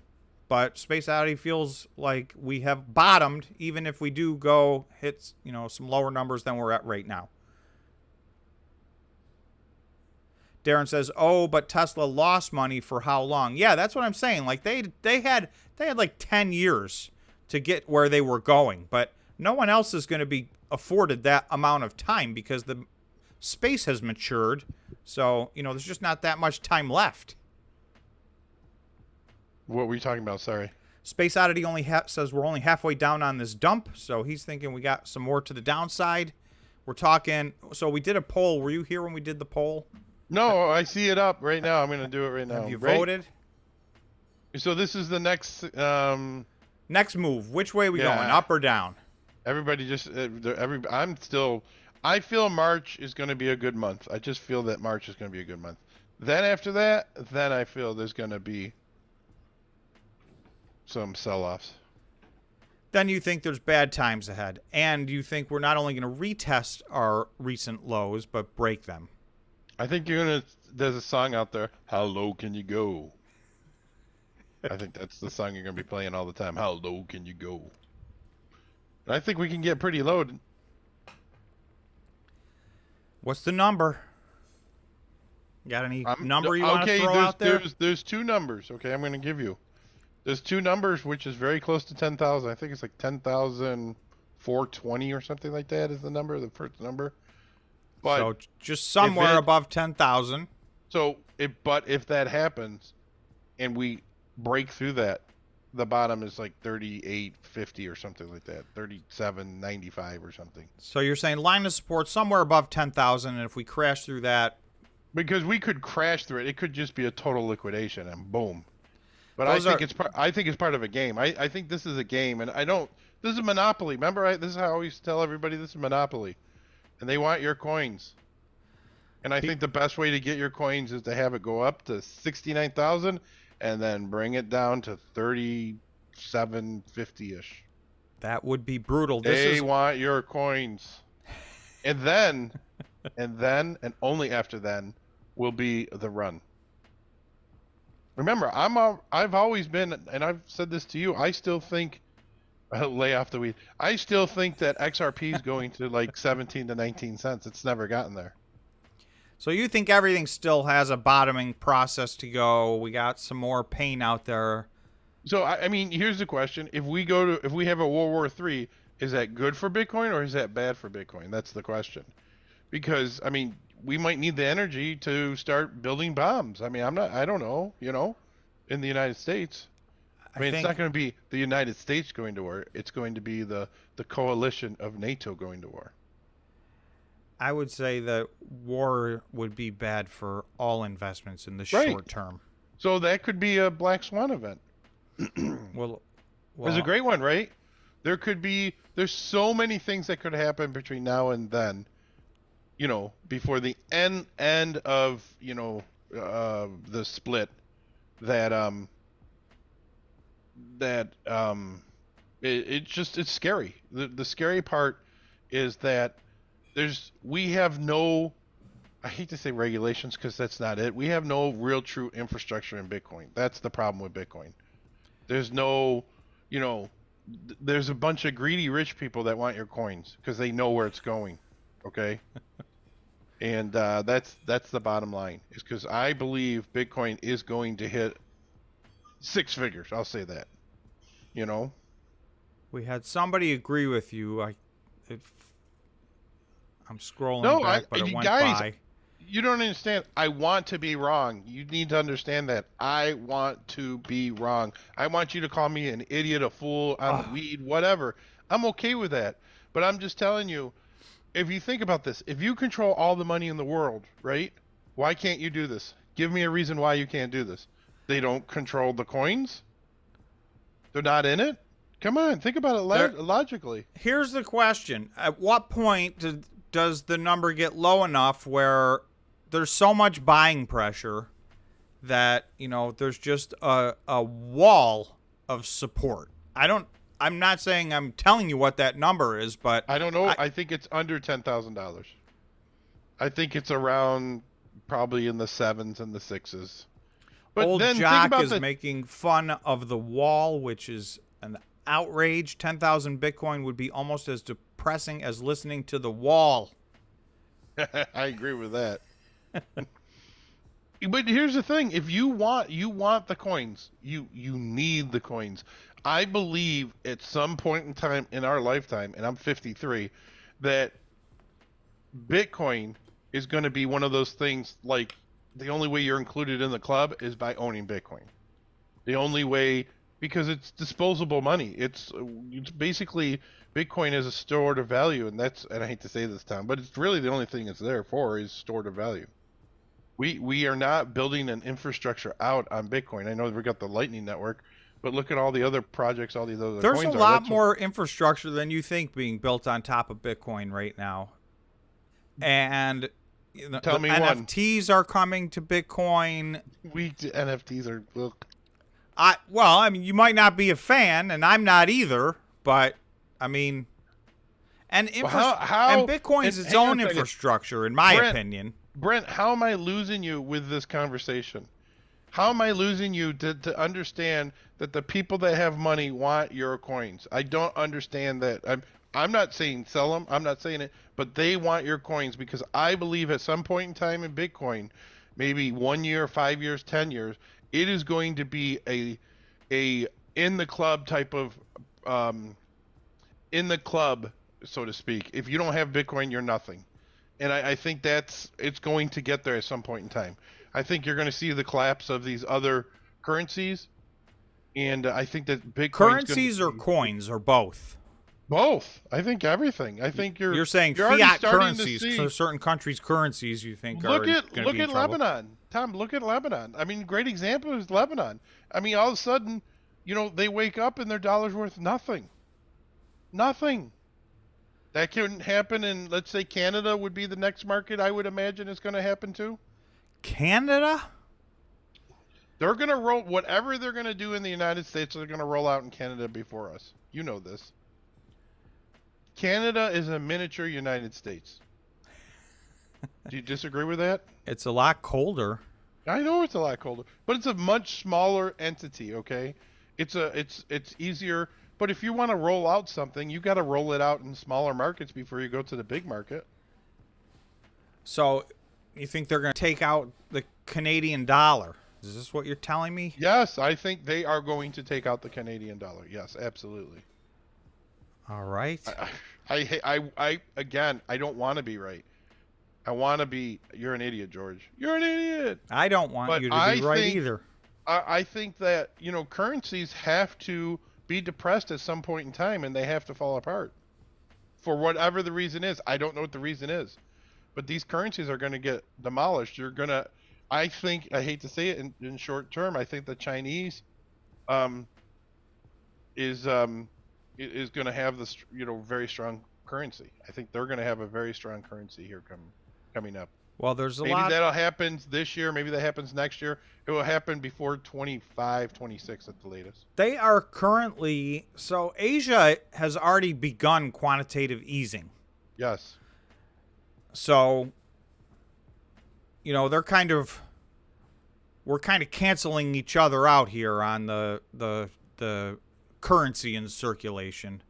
Speaker 1: But Space Oddity feels like we have bottomed, even if we do go hit, some lower numbers than we're at right now. Darren says, "Oh, but Tesla lost money for how long?" Yeah, that's what I'm saying. Like they had like 10 years to get where they were going, but no one else is going to be afforded that amount of time because the space has matured. So, there's just not that much time left.
Speaker 2: What were you talking about? Sorry.
Speaker 1: Space Oddity only says we're only halfway down on this dump, so he's thinking we got some more to the downside. We're talking. So we did a poll. Were you here when we did the poll?
Speaker 2: No, I see it up right now. I'm going to do it right now.
Speaker 1: Have you
Speaker 2: right?
Speaker 1: voted?
Speaker 2: So this is the next.
Speaker 1: Next move. Which way are we
Speaker 2: Yeah.
Speaker 1: going? Up or down?
Speaker 2: Everybody just. I feel March is going to be a good month. I just feel that March is going to be a good month. Then after that, then I feel there's going to be some sell-offs.
Speaker 1: Then you think there's bad times ahead, and you think we're not only going to retest our recent lows, but break them.
Speaker 2: I think you're gonna. There's a song out there. How low can you go? I think that's the song you're gonna be playing all the time. How low can you go? And I think we can get pretty low.
Speaker 1: What's the number? Got any number you want to throw out there?
Speaker 2: There's two numbers. Okay, I'm gonna give you. There's two numbers, which is very close to 10,000. I think it's like 10,420 or something like that is the number, the first number. But
Speaker 1: so just somewhere above 10,000.
Speaker 2: But if that happens, and we break through that, the bottom is like 38.50 or something like that, 37.95 or something.
Speaker 1: So you're saying line of support somewhere above 10,000, and if we crash through that,
Speaker 2: because we could crash through it, it could just be a total liquidation and boom. But I think it's part of a game. I think this is a game, and this is Monopoly. Remember, this is how I always tell everybody this is Monopoly, and they want your coins. And I think the best way to get your coins is to have it go up to 69,000, and then bring it down to 37.50-ish.
Speaker 1: That would be brutal.
Speaker 2: They want your coins, and then, and only after then, will be the run. Remember, I've always been, and I've said this to you. I still think, lay off the weed. I still think that XRP is going to like 17 to 19 cents. It's never gotten there.
Speaker 1: So you think everything still has a bottoming process to go? We got some more pain out there.
Speaker 2: So I mean, here's the question: if we have a World War III, is that good for Bitcoin or is that bad for Bitcoin? That's the question. Because I mean, we might need the energy to start building bombs. I mean, I don't know, in the United States. I mean, it's not going to be the United States going to war. It's going to be the coalition of NATO going to war.
Speaker 1: I would say that war would be bad for all investments in the short term.
Speaker 2: So that could be a black swan event.
Speaker 1: well,
Speaker 2: it's a great one, right? There's so many things that could happen between now and then. Before the end of the split, it's scary. The scary part is that we have no, I hate to say regulations because that's not it. We have no real true infrastructure in Bitcoin. That's the problem with Bitcoin. There's no, there's a bunch of greedy rich people that want your coins because they know where it's going. Okay. And that's the bottom line, is because I believe Bitcoin is going to hit six figures. I'll say that.
Speaker 1: We had somebody agree with you. I'm scrolling back, but it went by.
Speaker 2: You don't understand. I want to be wrong. You need to understand that. I want to be wrong. I want you to call me an idiot, a fool, on the weed, whatever. I'm okay with that. But I'm just telling you, if you think about this, if you control all the money in the world, right? Why can't you do this? Give me a reason why you can't do this. They don't control the coins? They're not in it? Come on, think about it logically.
Speaker 1: Here's the question. At what point does the number get low enough where there's so much buying pressure that, there's just a wall of support? I'm not saying I'm telling you what that number is, but
Speaker 2: I don't know. I think it's under $10,000. I think it's around probably in the 7s and the 6s. But
Speaker 1: Old
Speaker 2: then
Speaker 1: Jock is making fun of the wall, which is an outrage. 10,000 Bitcoin would be almost as depressing as listening to the wall.
Speaker 2: I agree with that. But here's the thing: if you want the coins, you need the coins. I believe at some point in time in our lifetime, and I'm 53, that Bitcoin is going to be one of those things. Like, the only way you're included in the club is by owning Bitcoin. The only way because it's disposable money. It's basically Bitcoin is a stored of value, and I hate to say this, Tom, but it's really the only thing it's there for is stored of value. We are not building an infrastructure out on Bitcoin. I know we've got the Lightning Network, but look at all the other projects, all these other
Speaker 1: There's
Speaker 2: coins
Speaker 1: a lot more infrastructure than you think being built on top of Bitcoin right now. And the NFTs are coming to Bitcoin.
Speaker 2: NFTs are. Ugh.
Speaker 1: Well, I mean, you might not be a fan, and I'm not either. But I mean, and Bitcoin's its own infrastructure, in my opinion.
Speaker 2: Brent, how am I losing you with this conversation? How am I losing you to understand that the people that have money want your coins? I don't understand that. I'm not saying sell them. I'm not saying it, but they want your coins because I believe at some point in time in Bitcoin, maybe 1 year, 5 years, 10 years, it is going to be a in the club type of in the club, so to speak. If you don't have Bitcoin, you're nothing. And I think it's going to get there at some point in time. I think you're going to see the collapse of these other currencies, and I think that Bitcoin
Speaker 1: currencies or coins or both.
Speaker 2: Both. I think everything. I think you're
Speaker 1: saying fiat currencies. So certain countries' currencies you think
Speaker 2: look at Lebanon, Tom. Look at Lebanon. I mean, great example is Lebanon. I mean, all of a sudden, they wake up and their dollar's worth nothing. Nothing. That couldn't happen in, let's say, Canada would be the next market I would imagine is going to happen to.
Speaker 1: Canada?
Speaker 2: They're going to roll whatever they're going to do in the United States, they're going to roll out in Canada before us. You know this. Canada is a miniature United States. Do you disagree with that?
Speaker 1: It's a lot colder.
Speaker 2: I know it's a lot colder, but it's a much smaller entity, okay? It's easier. But if you want to roll out something, you got to roll it out in smaller markets before you go to the big market.
Speaker 1: So, you think they're going to take out the Canadian dollar? Is this what you're telling me?
Speaker 2: Yes, I think they are going to take out the Canadian dollar. Yes, absolutely.
Speaker 1: All right.
Speaker 2: Again, I don't want to be right. I want to be. You're an idiot, George. You're an idiot.
Speaker 1: I don't want you to be right either.
Speaker 2: I think that currencies have to be depressed at some point in time, and they have to fall apart for whatever the reason is. I don't know what the reason is, but these currencies are going to get demolished. I think, I hate to say it in short term, I think the Chinese is going to have this very strong currency. I think they're going to have a very strong currency here coming up.
Speaker 1: Well, there's
Speaker 2: maybe that'll happen this year. Maybe that happens next year. It will happen before 25, 26 at the latest.
Speaker 1: They are currently... So Asia has already begun quantitative easing.
Speaker 2: Yes.
Speaker 1: So, they're kind of... We're kind of canceling each other out here on the currency in circulation.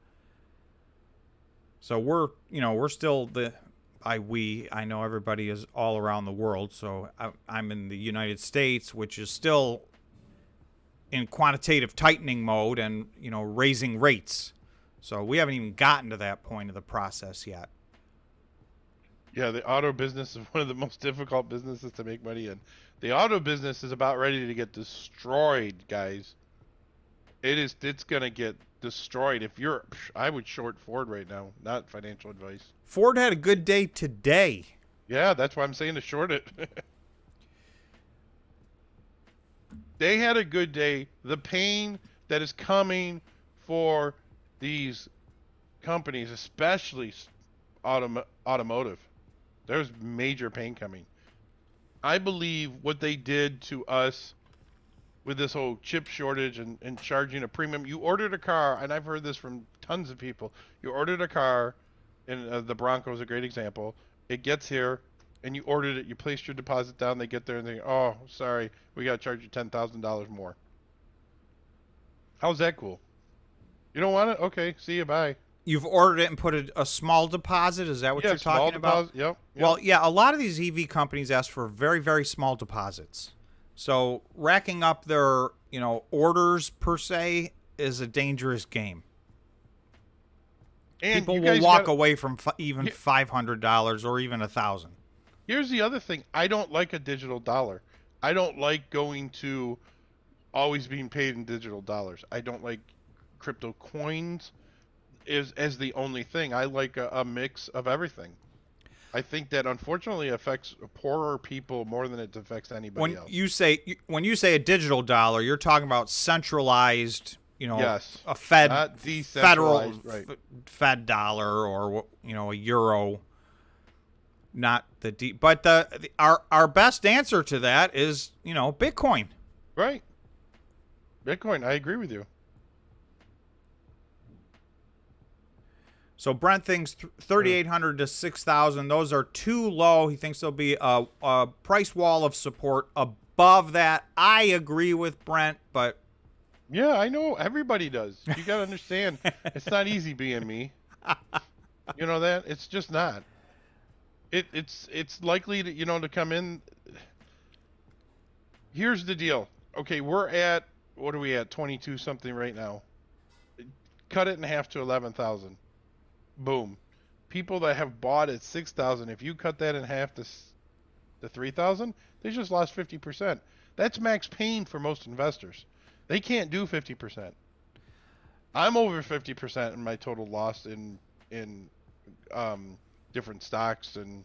Speaker 1: So we're still the... I know everybody is all around the world, so I'm in the United States, which is still in quantitative tightening mode and, raising rates. So we haven't even gotten to that point of the process yet.
Speaker 2: Yeah, the auto business is one of the most difficult businesses to make money in. The auto business is about ready to get destroyed, guys. It's going to get destroyed. I would short Ford right now, not financial advice.
Speaker 1: Ford had a good day today.
Speaker 2: Yeah, that's why I'm saying to short it. They had a good day. The pain that is coming for these companies, especially automotive, there's major pain coming. I believe what they did to us with this whole chip shortage and charging a premium. You ordered a car, and I've heard this from tons of people. You ordered a car, and the Bronco is a great example. It gets here, and you ordered it. You placed your deposit down. They get there, and they go, oh, sorry, we got to charge you $10,000 more. How's that cool? You don't want it? Okay, see you, bye.
Speaker 1: You've ordered it and put a small deposit? Is that what you're talking about?
Speaker 2: Yep.
Speaker 1: Well, yeah, a lot of these EV companies ask for very, very small deposits. So racking up their, orders per se is a dangerous game. And people will walk away from even $500 or even $1,000.
Speaker 2: Here's the other thing. I don't like a digital dollar. I don't like going to always being paid in digital dollars. I don't like crypto coins as the only thing. I like a mix of everything. I think that unfortunately affects poorer people more than it affects anybody else.
Speaker 1: When you say a digital dollar, you're talking about centralized,
Speaker 2: Yes,
Speaker 1: a Fed
Speaker 2: not
Speaker 1: federal
Speaker 2: decentralized, right?
Speaker 1: Fed dollar, or a euro. Not but our best answer to that is Bitcoin.
Speaker 2: Right. Bitcoin. I agree with you.
Speaker 1: So Brent thinks 3,800 to 6,000. Those are too low. He thinks there'll be a price wall of support above that. I agree with Brent, but
Speaker 2: Yeah, I know everybody does. You got to understand, it's not easy being me. You know that? It's just not. It's likely to to come in. Here's the deal. Okay, we're at what are we at? 22 something right now. Cut it in half to 11,000. Boom. People that have bought at 6,000, if you cut that in half to 3,000, they just lost 50%. That's max pain for most investors. They can't do 50%. I'm over 50% in my total loss in different stocks, and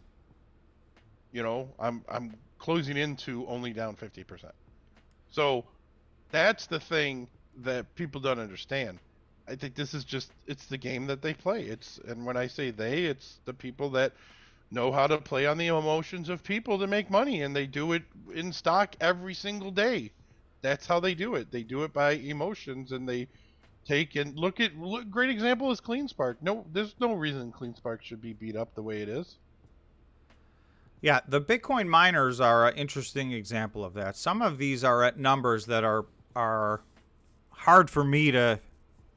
Speaker 2: I'm closing into only down 50%. So that's the thing that people don't understand. I think this is it's the game that they play. And when I say they, it's the people that know how to play on the emotions of people to make money, and they do it in stock every single day. That's how they do it. They do it by emotions, and they take and look. Great example is CleanSpark. No, there's no reason CleanSpark should be beat up the way it is.
Speaker 1: Yeah, the Bitcoin miners are an interesting example of that. Some of these are at numbers that are hard for me to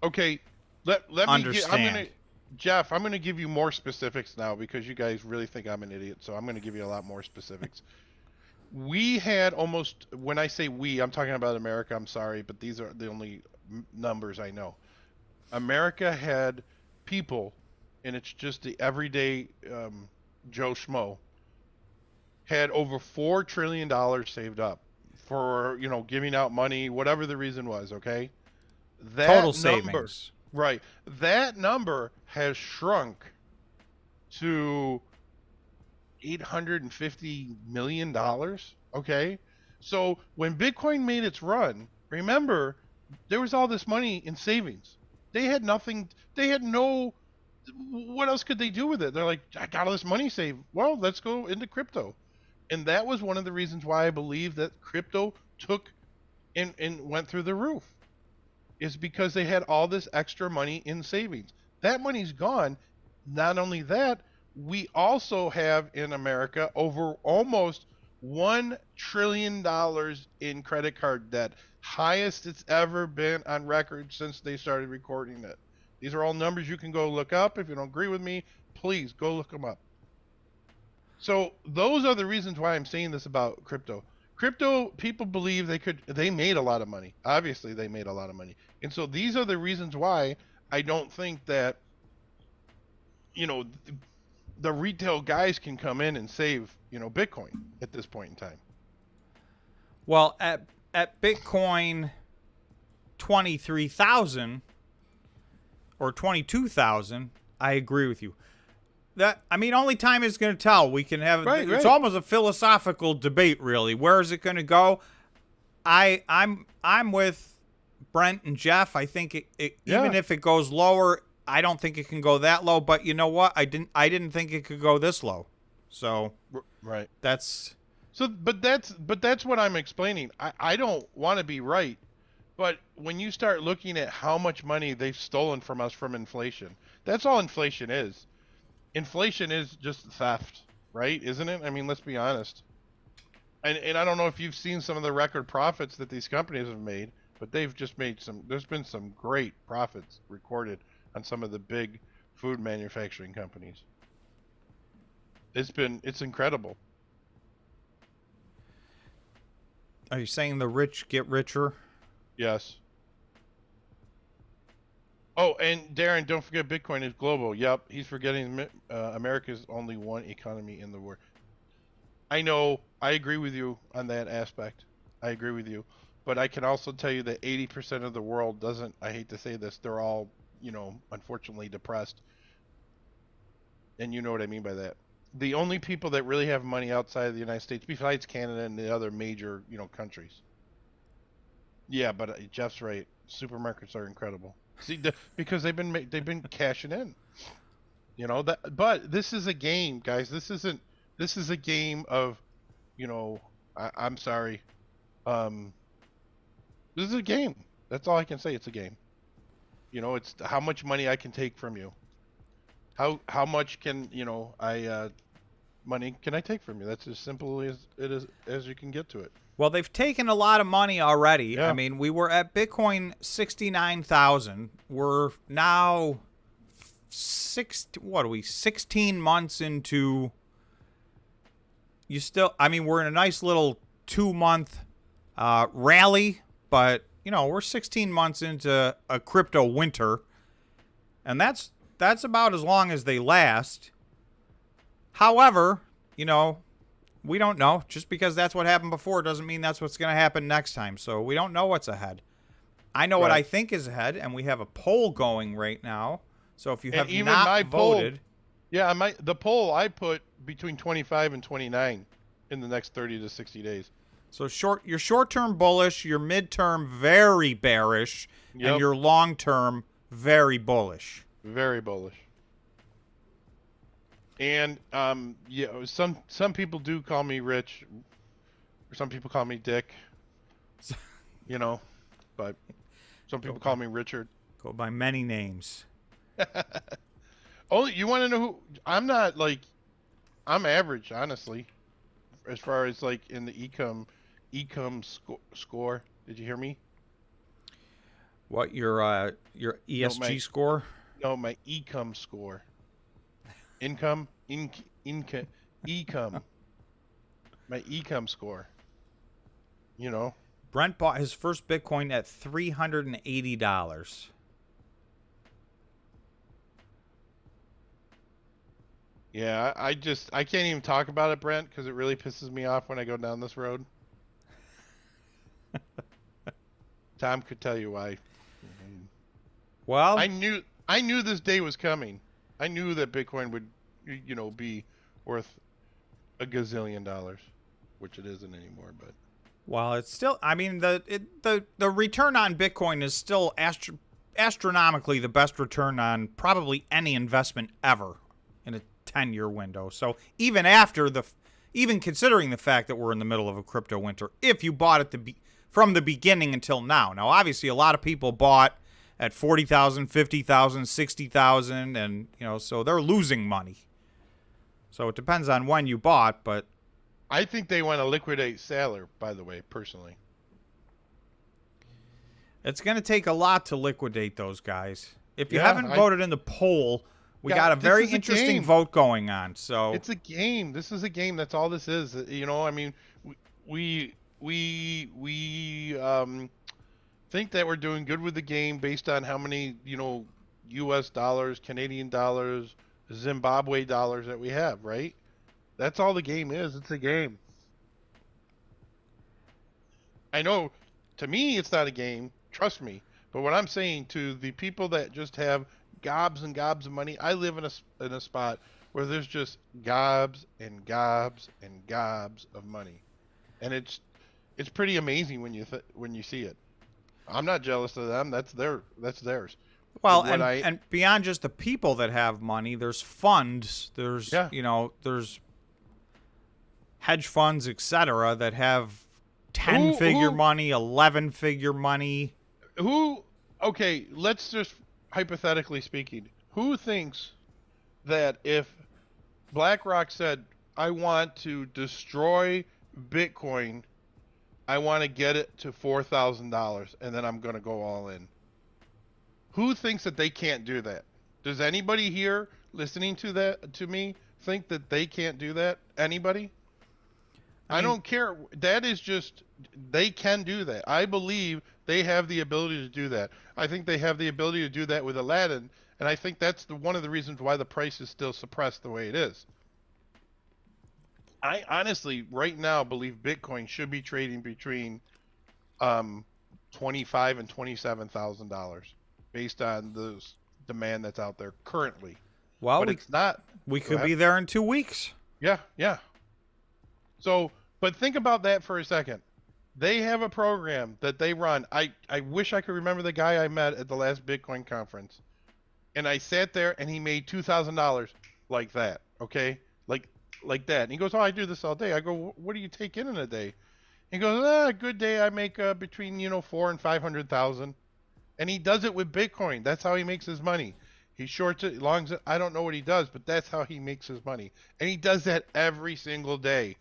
Speaker 2: Okay, let me
Speaker 1: understand.
Speaker 2: Jeff, I'm gonna give you more specifics now because you guys really think I'm an idiot. So I'm gonna give you a lot more specifics. We had almost, when I say we, I'm talking about America. I'm sorry, but these are the only numbers I know. America had people, and it's just the everyday Joe Schmo, had over $4 trillion saved up for giving out money, whatever the reason was. Okay,
Speaker 1: Total
Speaker 2: that number,
Speaker 1: savings.
Speaker 2: right? That number has shrunk to $850 million. Okay, so when Bitcoin made its run, remember there was all this money in savings. They had nothing. They had no. What else could they do with it? They're like, I got all this money saved. Well, let's go into crypto. And that was one of the reasons why I believe that crypto took and went through the roof, is because they had all this extra money in savings. That money's gone. Not only that, we also have in America over almost $1 trillion in credit card debt, highest it's ever been on record since they started recording it. These are all numbers you can go look up. If you don't agree with me, please go look them up. So those are the reasons why I'm saying this about crypto. Crypto people believe they made a lot of money. Obviously they made a lot of money. And so these are the reasons why I don't think that you know the retail guys can come in and save, Bitcoin at this point in time.
Speaker 1: Well, at Bitcoin 23,000 or 22,000, I agree with you. Only time is going to tell. We can have
Speaker 2: Right,
Speaker 1: it's
Speaker 2: right.
Speaker 1: almost a philosophical debate, really. Where is it going to go? I'm with Brent and Jeff. I think even
Speaker 2: Yeah.
Speaker 1: if it goes lower, I don't think it can go that low. But you know what? I didn't think it could go this low. So
Speaker 2: Right.
Speaker 1: that's
Speaker 2: So but that's what I'm explaining. I don't want to be right, but when you start looking at how much money they've stolen from us from inflation, that's all inflation is. Inflation is just theft, right? Isn't it? I mean, let's be honest. And I don't know if you've seen some of the record profits that these companies have made, but they've just made there's been some great profits recorded on some of the big food manufacturing companies. It's incredible.
Speaker 1: Are you saying the rich get richer?
Speaker 2: Yes. Oh, and Darren, don't forget Bitcoin is global. Yep, he's forgetting America's only one economy in the world. I know, I agree with you on that aspect. I agree with you. But I can also tell you that 80% of the world doesn't. I hate to say this, they're all, unfortunately depressed. And you know what I mean by that. The only people that really have money outside of the United States, besides Canada and the other major, countries. Yeah, but Jeff's right. Supermarkets are incredible. See, because they've been cashing in. But this is a game, guys. This isn't. This is a game of, I'm sorry. This is a game. That's all I can say. It's a game. It's how much money I can take from you. How much can money can I take from you? That's as simple as it is as you can get to it.
Speaker 1: Well, they've taken a lot of money already.
Speaker 2: Yeah.
Speaker 1: I mean, we were at Bitcoin 69,000. We're now 16 months into. We're in a nice little 2-month rally, but we're 16 months into a crypto winter, and that's about as long as they last. However, we don't know. Just because that's what happened before doesn't mean that's what's going to happen next time. So we don't know what's ahead. I know what I think is ahead, and we have a poll going right now. So if you have not voted,
Speaker 2: the poll I put between 25 and 29 in the next 30 to 60 days.
Speaker 1: So your short-term bullish, your mid-term very bearish, and your long-term very bullish.
Speaker 2: Very bullish. And some people do call me Rich, or some people call me Dick. But some people call me Richard.
Speaker 1: Go by many names.
Speaker 2: Oh, you want to know who? I'm average, honestly, as far as like in the ecom score. Did you hear me?
Speaker 1: What, your ESG score?
Speaker 2: No, my ecom score. Ecom. My ecom score.
Speaker 1: Brent bought his first Bitcoin at $380.
Speaker 2: Yeah, I can't even talk about it, Brent, because it really pisses me off when I go down this road. Tom could tell you why.
Speaker 1: Well,
Speaker 2: I knew this day was coming. I knew that Bitcoin would, be worth $1 gazillion, which it isn't anymore. But
Speaker 1: well, it's still. I mean, the return on Bitcoin is still astronomically the best return on probably any investment ever in a 10-year window. So even considering the fact that we're in the middle of a crypto winter, if you bought it from the beginning until now. Now, obviously, a lot of people bought at 40,000, 50,000, 60,000, and so they're losing money. So it depends on when you bought, but
Speaker 2: I think they want to liquidate Saylor, by the way, personally.
Speaker 1: It's going to take a lot to liquidate those guys. If you haven't voted in the poll, we got a very interesting vote going on. So
Speaker 2: it's a game. This is a game. That's all this is. I mean, we think that we're doing good with the game based on how many, U.S. dollars, Canadian dollars, Zimbabwe dollars that we have, right? That's all the game is. It's a game. I know, to me, it's not a game. Trust me. But what I'm saying to the people that just have gobs and gobs of money, I live in a spot where there's just gobs and gobs and gobs of money, and it's pretty amazing when you see it. I'm not jealous of them. That's theirs.
Speaker 1: Well, and beyond just the people that have money, there's funds. There's there's hedge funds, etc., that have 10-figure money, 11-figure money.
Speaker 2: Okay, let's just hypothetically speaking, who thinks that if BlackRock said, I want to destroy Bitcoin, I want to get it to $4,000, and then I'm going to go all in? Who thinks that they can't do that? Does anybody here listening to me think that they can't do that? Anybody? I don't care. That is just, they can do that. I believe they have the ability to do that. I think they have the ability to do that with Aladdin, and I think that's one of the reasons why the price is still suppressed the way it is. I honestly, right now, believe Bitcoin should be trading between $25,000 and $27,000 based on the demand that's out there currently.
Speaker 1: Well,
Speaker 2: But it's not.
Speaker 1: we
Speaker 2: Go
Speaker 1: could
Speaker 2: ahead.
Speaker 1: be there in 2 weeks.
Speaker 2: Yeah, yeah. So, but think about that for a second. They have a program that they run. I wish I could remember the guy I met at the last Bitcoin conference. And I sat there and he made $2,000 like that, okay? Like that. And he goes, "Oh, I do this all day." I go, "What do you take in a day?" He goes, "A good day I make between, 4 and 500,000." And he does it with Bitcoin. That's how he makes his money. He shorts it, longs it. I don't know what he does, but that's how he makes his money. And he does that every single day.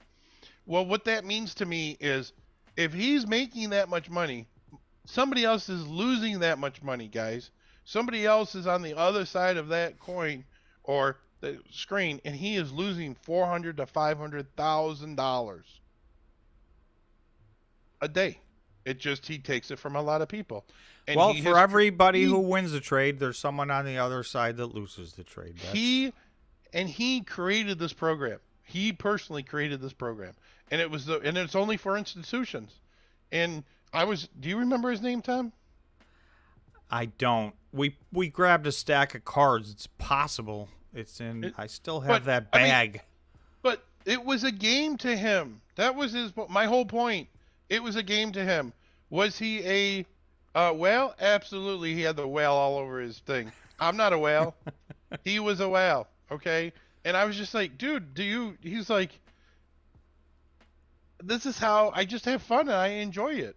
Speaker 2: Well, what that means to me is if he's making that much money, somebody else is losing that much money, guys. Somebody else is on the other side of that coin or the screen, and he is losing $400,000 to $500,000 a day. He takes it from a lot of people. And
Speaker 1: Well, for everybody who wins the trade, there's someone on the other side that loses the trade.
Speaker 2: He created this program. He personally created this program, and it's only for institutions. And do you remember his name, Tom?
Speaker 1: I don't. We grabbed a stack of cards. It's possible. I still have that bag.
Speaker 2: But it was a game to him. That was my whole point. It was a game to him. Was he a whale? Absolutely. He had the whale all over his thing. I'm not a whale. He was a whale. Okay. And I was just like, dude, he's like, this is how I just have fun and I enjoy it.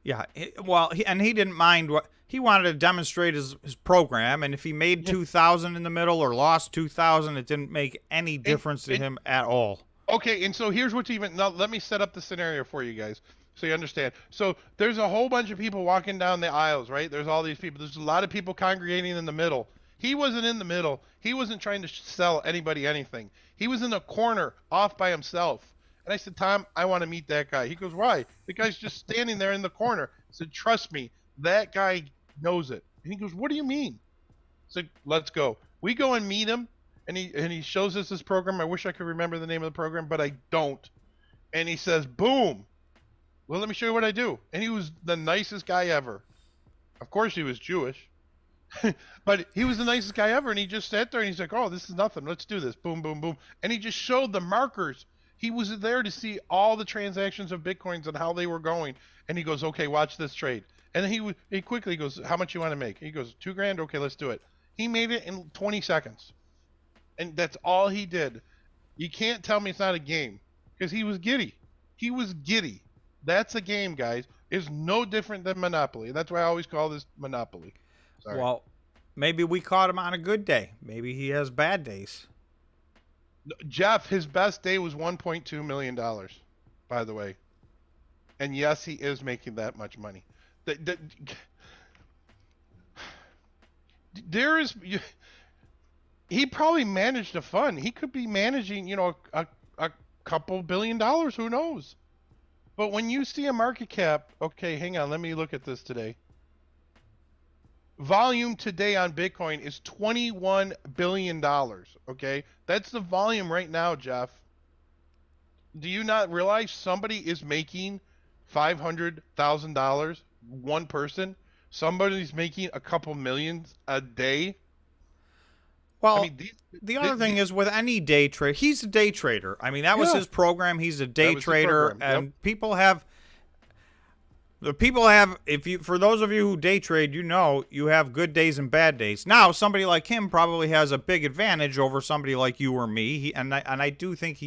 Speaker 1: Yeah. He didn't mind he wanted to demonstrate his program. And if he made 2,000 in the middle or lost 2,000, it didn't make any difference to him at all.
Speaker 2: Okay. And so here's now let me set up the scenario for you guys so you understand. So there's a whole bunch of people walking down the aisles, right? There's all these people. There's a lot of people congregating in the middle. He wasn't in the middle. He wasn't trying to sell anybody anything. He was in a corner off by himself. And I said, "Tom, I want to meet that guy." He goes, "Why?" "The guy's just standing there in the corner." I said, "Trust me, that guy knows it." And he goes, "What do you mean?" I said, "Let's go." We go and meet him, and he shows us this program. I wish I could remember the name of the program, but I don't. And he says, "Boom. Well, let me show you what I do." And he was the nicest guy ever. Of course, he was Jewish. But he was the nicest guy ever, and he just sat there and he's like, "Oh, this is nothing. Let's do this." Boom, boom, boom. And he just showed the markers. He was there to see all the transactions of Bitcoins and how they were going. And he goes, "Okay, watch this trade." And then he quickly goes, "How much you want to make?" He goes, $2,000. "Okay, let's do it." He made it in 20 seconds. And that's all he did. You can't tell me it's not a game because he was giddy. He was giddy. That's a game, guys. It's no different than Monopoly. That's why I always call this Monopoly. Sorry.
Speaker 1: Well, maybe we caught him on a good day. Maybe he has bad days.
Speaker 2: Jeff, his best day was $1.2 million, by the way. And yes, he is making that much money. He probably managed a fund. He could be managing, a couple $1 billion. Who knows? But when you see a market cap, okay, hang on. Let me look at this today. Volume today on Bitcoin is $21 billion. Okay, that's the volume right now, Jeff. Do you not realize somebody is making $500,000? One person. Somebody's making a couple millions a day.
Speaker 1: Well, I mean, the other thing is with any day trade, he's a day trader. I mean, that was his program. He's a day trader, and people have. For those of you who day trade, you have good days and bad days. Now, somebody like him probably has a big advantage over somebody like you or me. I do think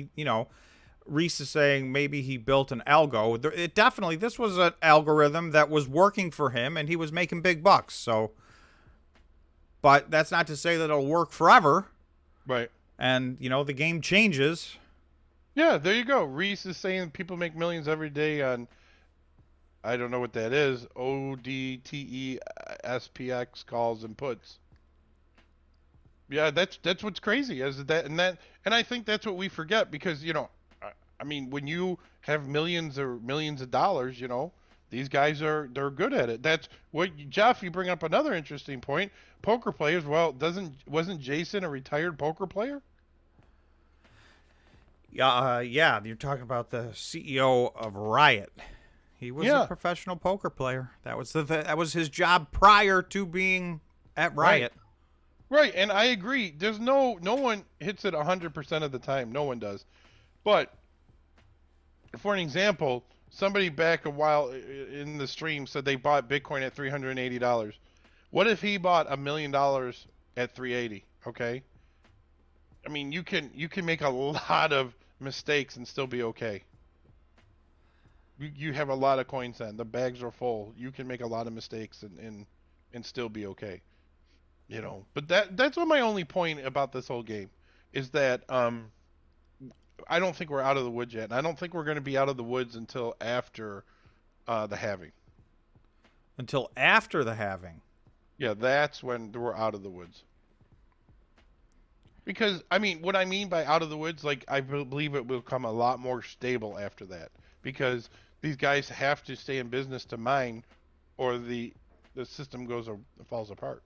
Speaker 1: Reese is saying maybe he built an algo. This was an algorithm that was working for him, and he was making big bucks. So, but that's not to say that it'll work forever.
Speaker 2: Right.
Speaker 1: And, the game changes.
Speaker 2: Yeah, there you go. Reese is saying people make millions every day on, I don't know what that is, ODTE SPX calls and puts. Yeah, that's what's crazy is that, and I think that's what we forget because, I mean, when you have millions of dollars, these guys they're good at it. That's what, Jeff, you bring up another interesting point. Poker players, well, wasn't Jason a retired poker player?
Speaker 1: Yeah, you're talking about the CEO of Riot. He was
Speaker 2: Yeah.
Speaker 1: a professional poker player. That was that was his job prior to being at Riot.
Speaker 2: Right, and I agree. There's no one hits it 100% of the time. No one does. But for an example, somebody back a while in the stream said they bought Bitcoin at $380. What if he bought $1 million at 380? Okay. I mean, you can make a lot of mistakes and still be okay. You have a lot of coins then. The bags are full. You can make a lot of mistakes and still be okay. You know, but that's what my only point about this whole game is that I don't think we're out of the woods yet. And I don't think we're going to be out of the woods until after the halving.
Speaker 1: Until after the halving.
Speaker 2: Yeah, that's when we're out of the woods. Because, I mean, what I mean by out of the woods, like, I believe it will become a lot more stable after that. Because these guys have to stay in business to mine, or the system falls apart.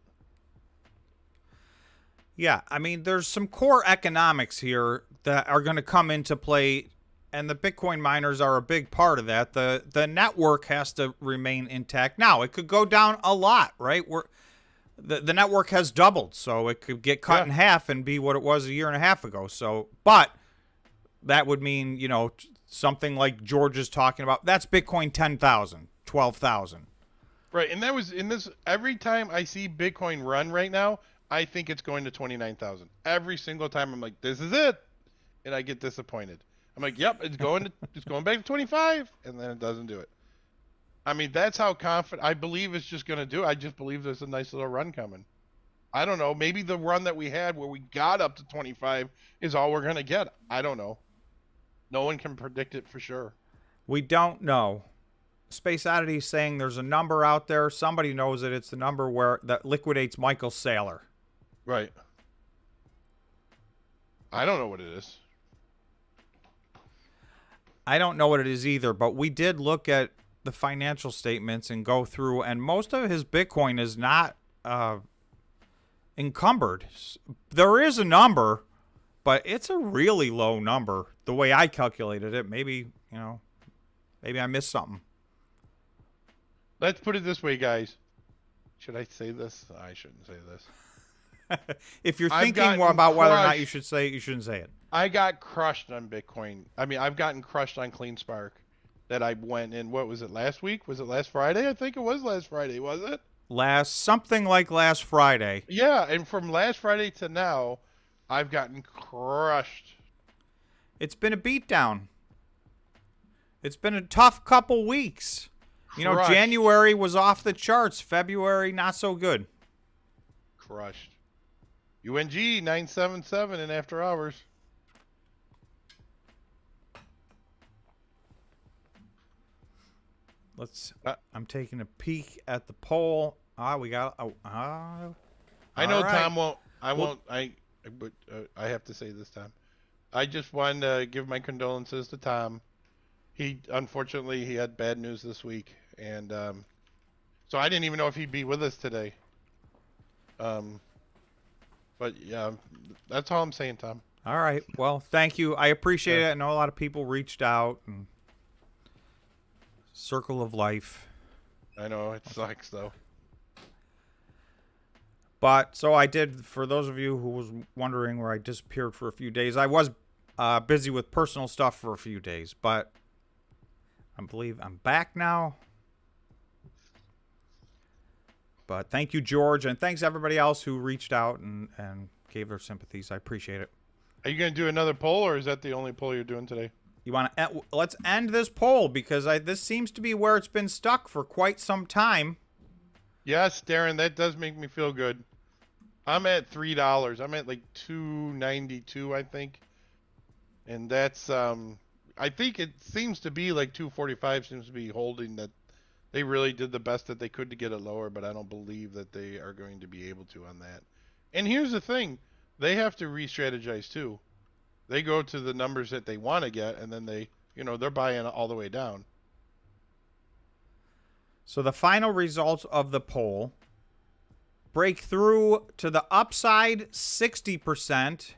Speaker 1: Yeah, I mean, there's some core economics here that are going to come into play, and the Bitcoin miners are a big part of that. The network has to remain intact. Now, it could go down a lot, right? The network has doubled, so it could get cut in half and be what it was a year and a half ago. So, but that would mean, you know, something like George is talking about. That's Bitcoin 10,000, 12,000.
Speaker 2: Right, and that was in this. Every time I see Bitcoin run right now, I think it's going to 29,000. Every single time I'm like, this is it. And I get disappointed. I'm like, yep, it's going back to 25, and then it doesn't do it. I mean, that's how confident I believe it's just going to do. I just believe there's a nice little run coming. I don't know. Maybe the run that we had where we got up to 25 is all we're going to get. I don't know. No one can predict it for sure.
Speaker 1: We don't know. Space Oddity is saying there's a number out there. Somebody knows it. It's the number that liquidates Michael Saylor.
Speaker 2: Right. I don't know what it is.
Speaker 1: I don't know what it is either, but we did look at the financial statements and go through, and most of his Bitcoin is not encumbered. There is a number, but it's a really low number the way I calculated it. Maybe, you know, maybe I missed something.
Speaker 2: Let's put it this way, guys. Should I say this? I shouldn't say this.
Speaker 1: If you're thinking more about whether or not you should say it, you shouldn't say it.
Speaker 2: I got crushed on Bitcoin. I mean, I've gotten crushed on Cleanspark. That I went in, what was it, last week? Was it last Friday? I think it was last Friday, was it?
Speaker 1: Something like last Friday.
Speaker 2: Yeah, and from last Friday to now, I've gotten crushed.
Speaker 1: It's been a beatdown. It's been a tough couple weeks. You know, January was off the charts. February, not so good.
Speaker 2: Crushed. UNG 977 in after hours.
Speaker 1: I'm taking a peek at the poll. We got.
Speaker 2: I know right. Tom won't. But I have to say this time. I just wanted to give my condolences to Tom. Unfortunately he had bad news this week, and so I didn't even know if he'd be with us today. But yeah, that's all I'm saying, Tom.
Speaker 1: All right. Well, thank you. I appreciate it. I know a lot of people reached out. And circle of life.
Speaker 2: I know it sucks though.
Speaker 1: But so I did. For those of you who was wondering where I disappeared for a few days, I was busy with personal stuff for a few days, but I believe I'm back now. But thank you, George, and thanks everybody else who reached out and gave their sympathies. I appreciate it.
Speaker 2: Are you going to do another poll, or is that the only poll you're doing today?
Speaker 1: You want to? Let's end this poll because this seems to be where it's been stuck for quite some time.
Speaker 2: Yes, Darren, that does make me feel good. I'm at $3. I'm at like $2.92, I think, and that's I think it seems to be like 245 seems to be holding that. They really did the best that they could to get it lower, but I don't believe that they are going to be able to on that. And here's the thing. They have to re-strategize too. They go to the numbers that they want to get, and then they're buying all the way down.
Speaker 1: So the final results of the poll break through to the upside 60%,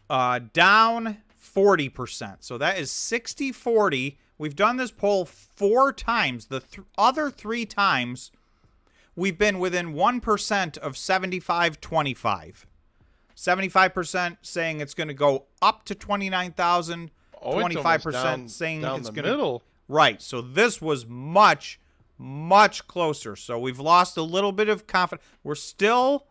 Speaker 1: down 40%. So that is 60-40 We've done this poll 4 times. The other 3 times, we've been within 1% of 75-25. 75% saying it's going to go up to 29,000. 25% saying it's going to. Right. So this was much, much closer. So we've lost a little bit of confidence. We're still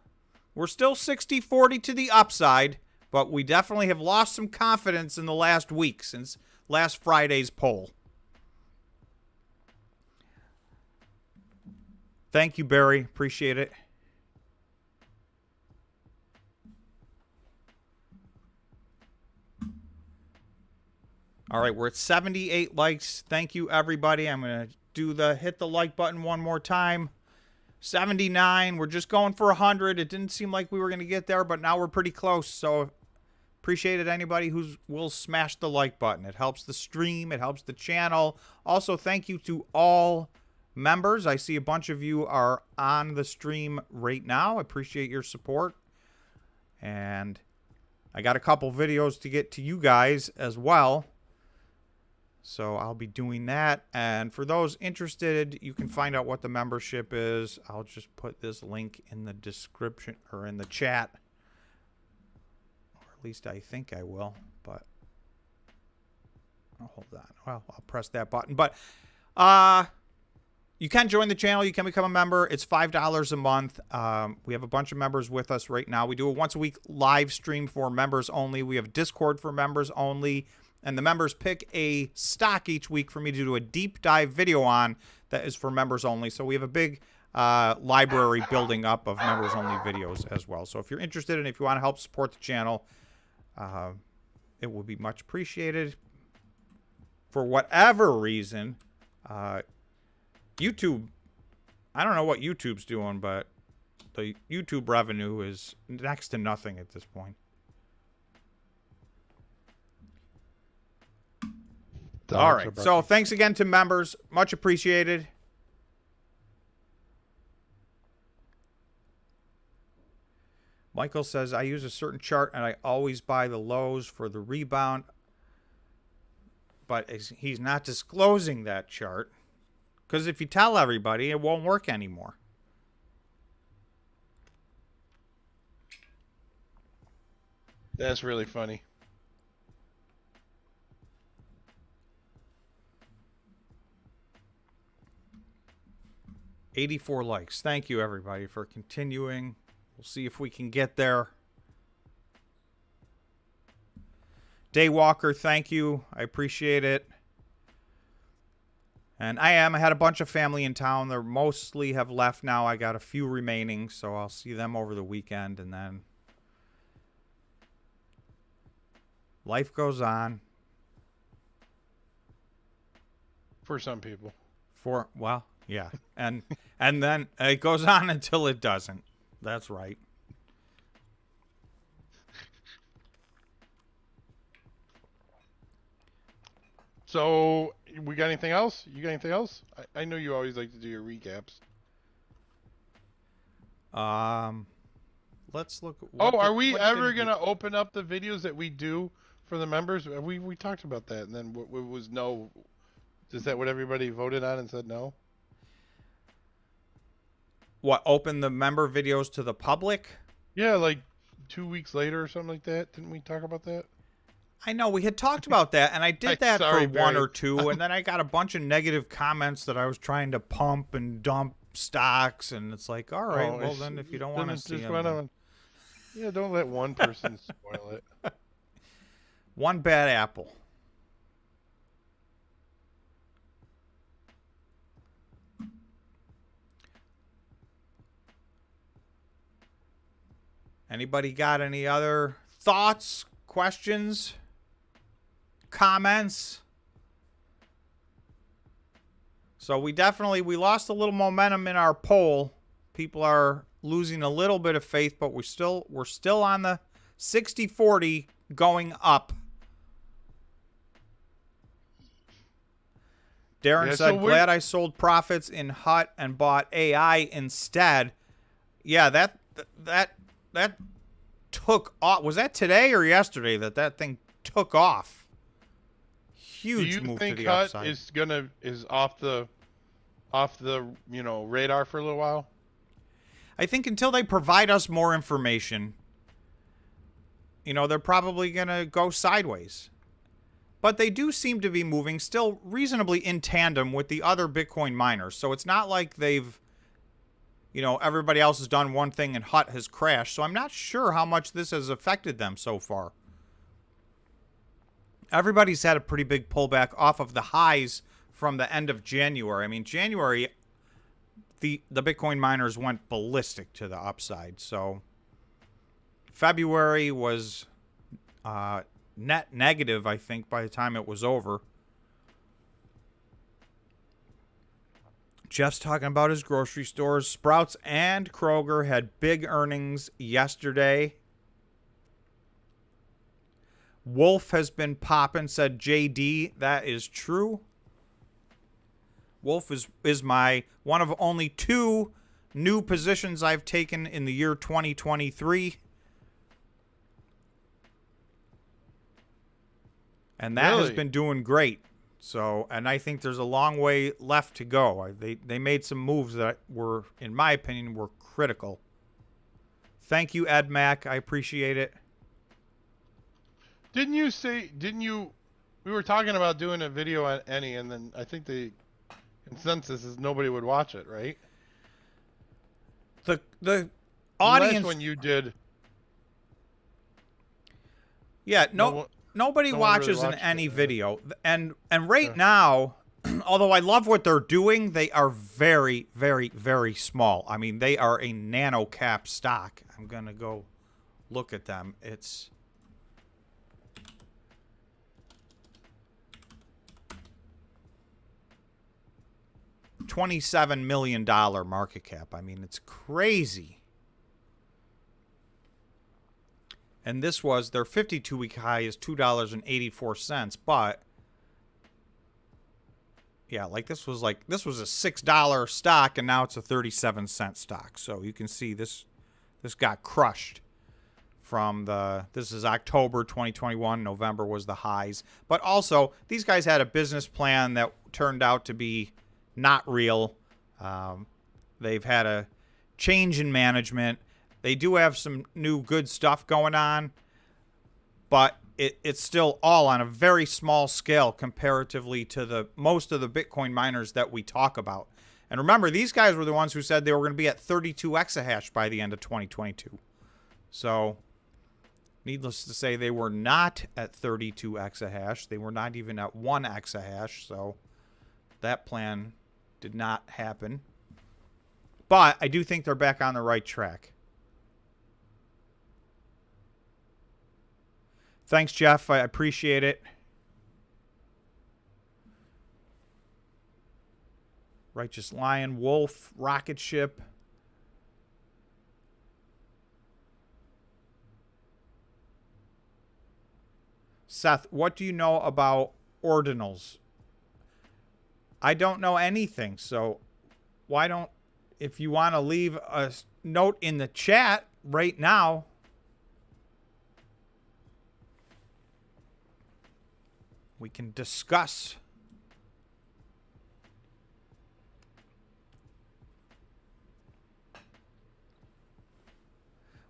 Speaker 1: 60-40 to the upside, but we definitely have lost some confidence in the last week since last Friday's poll. Thank you, Barry. Appreciate it. All right, we're at 78 likes. Thank you, everybody. I'm going to do the hit the like button one more time. 79. We're just going for 100. It didn't seem like we were going to get there, but now we're pretty close. So appreciate it, anybody who will smash the like button. It helps the stream. It helps the channel. Also, thank you to all members. I see a bunch of you are on the stream right now. I appreciate your support. And I got a couple videos to get to you guys as well. So I'll be doing that. And for those interested, you can find out what the membership is. I'll just put this link in the description or in the chat. Or at least I think I will. But oh, hold on. Well, I'll press that button. But you can join the channel. You can become a member. It's $5 a month. We have a bunch of members with us right now. We do a once a week live stream for members only. We have Discord for members only. And the members pick a stock each week for me to do a deep dive video on that is for members only. So we have a big library building up of members only videos as well. So if you're interested and if you want to help support the channel, it will be much appreciated. For whatever reason, YouTube, I don't know what YouTube's doing, but the YouTube revenue is next to nothing at this point. All right. So thanks again to members. Much appreciated. Michael says, I use a certain chart and I always buy the lows for the rebound. But he's not disclosing that chart. Because if you tell everybody, it won't work anymore.
Speaker 2: That's really funny.
Speaker 1: $84 likes. Thank you, everybody, for continuing. We'll see if we can get there. Daywalker, thank you. I appreciate it. And I had a bunch of family in town. They mostly have left now. I got a few remaining, so I'll see them over the weekend, and then life goes on.
Speaker 2: For some people.
Speaker 1: Well, yeah. And then it goes on until it doesn't. That's right.
Speaker 2: So, we got anything else? You got anything else? I know you always like to do your recaps.
Speaker 1: Let's look.
Speaker 2: Are we ever going to open up the videos that we do for the members? We talked about that, and then what was no. Is that what everybody voted on and said no?
Speaker 1: What, open the member videos to the public?
Speaker 2: Yeah, like 2 weeks later or something like that. Didn't we talk about that?
Speaker 1: I know, we had talked about that, and I did that
Speaker 2: sorry,
Speaker 1: for
Speaker 2: Barry.
Speaker 1: 1 or 2, and then I got a bunch of negative comments that I was trying to pump and dump stocks, and it's like, all right, well, then if you don't want to see them.
Speaker 2: Yeah, don't let one person spoil it.
Speaker 1: One bad apple. Anybody got any other thoughts, questions, comments? So we lost a little momentum in our poll. People are losing a little bit of faith, but we're still on the 60-40 going up. Darren said, glad I sold profits in HUT and bought AI instead. Yeah, that took off. Was that today or yesterday that thing took off?
Speaker 2: Do
Speaker 1: huge
Speaker 2: you
Speaker 1: move to
Speaker 2: think
Speaker 1: the
Speaker 2: HUT
Speaker 1: upside.
Speaker 2: is off the radar for a little while?
Speaker 1: I think until they provide us more information, they're probably going to go sideways. But they do seem to be moving still reasonably in tandem with the other Bitcoin miners. So it's not like they've, everybody else has done one thing and HUT has crashed. So I'm not sure how much this has affected them so far. Everybody's had a pretty big pullback off of the highs from the end of January. I mean, January, the Bitcoin miners went ballistic to the upside. So February was net negative, I think, by the time it was over. Jeff's talking about his grocery stores. Sprouts and Kroger had big earnings yesterday. Wolf has been popping, said JD. That is true. Wolf is my one of only 2 new positions I've taken in the year 2023. And that has been doing great. So, and I think there's a long way left to go. They made some moves that were, in my opinion, were critical. Thank you, Ed Mack. I appreciate it.
Speaker 2: Didn't you, we were talking about doing a video on any, and then I think the consensus is nobody would watch it, right?
Speaker 1: The audience.
Speaker 2: Last one you did.
Speaker 1: Yeah, nobody watches
Speaker 2: really
Speaker 1: any video. And right now, although I love what they're doing, they are very, very, very small. I mean, they are a nano cap stock. I'm going to go look at them. It's $27 million market cap. I mean, it's crazy. And this was their 52-week high is $2.84. But yeah, like this was a $6 stock, and now it's a 37-cent stock. So you can see this got crushed from this is October 2021. November was the highs. But also, these guys had a business plan that turned out to be not real. They've had a change in management. They do have some new good stuff going on, but it's still all on a very small scale comparatively to most of the Bitcoin miners that we talk about. And remember, these guys were the ones who said they were going to be at 32 exahash by the end of 2022. So, needless to say, they were not at 32 exahash. They were not even at 1 exahash. So, that plan did not happen. But I do think they're back on the right track. Thanks, Jeff. I appreciate it. Righteous Lion, Wolf, Rocket Ship. Seth, what do you know about ordinals? I don't know anything, so if you want to leave a note in the chat right now, we can discuss.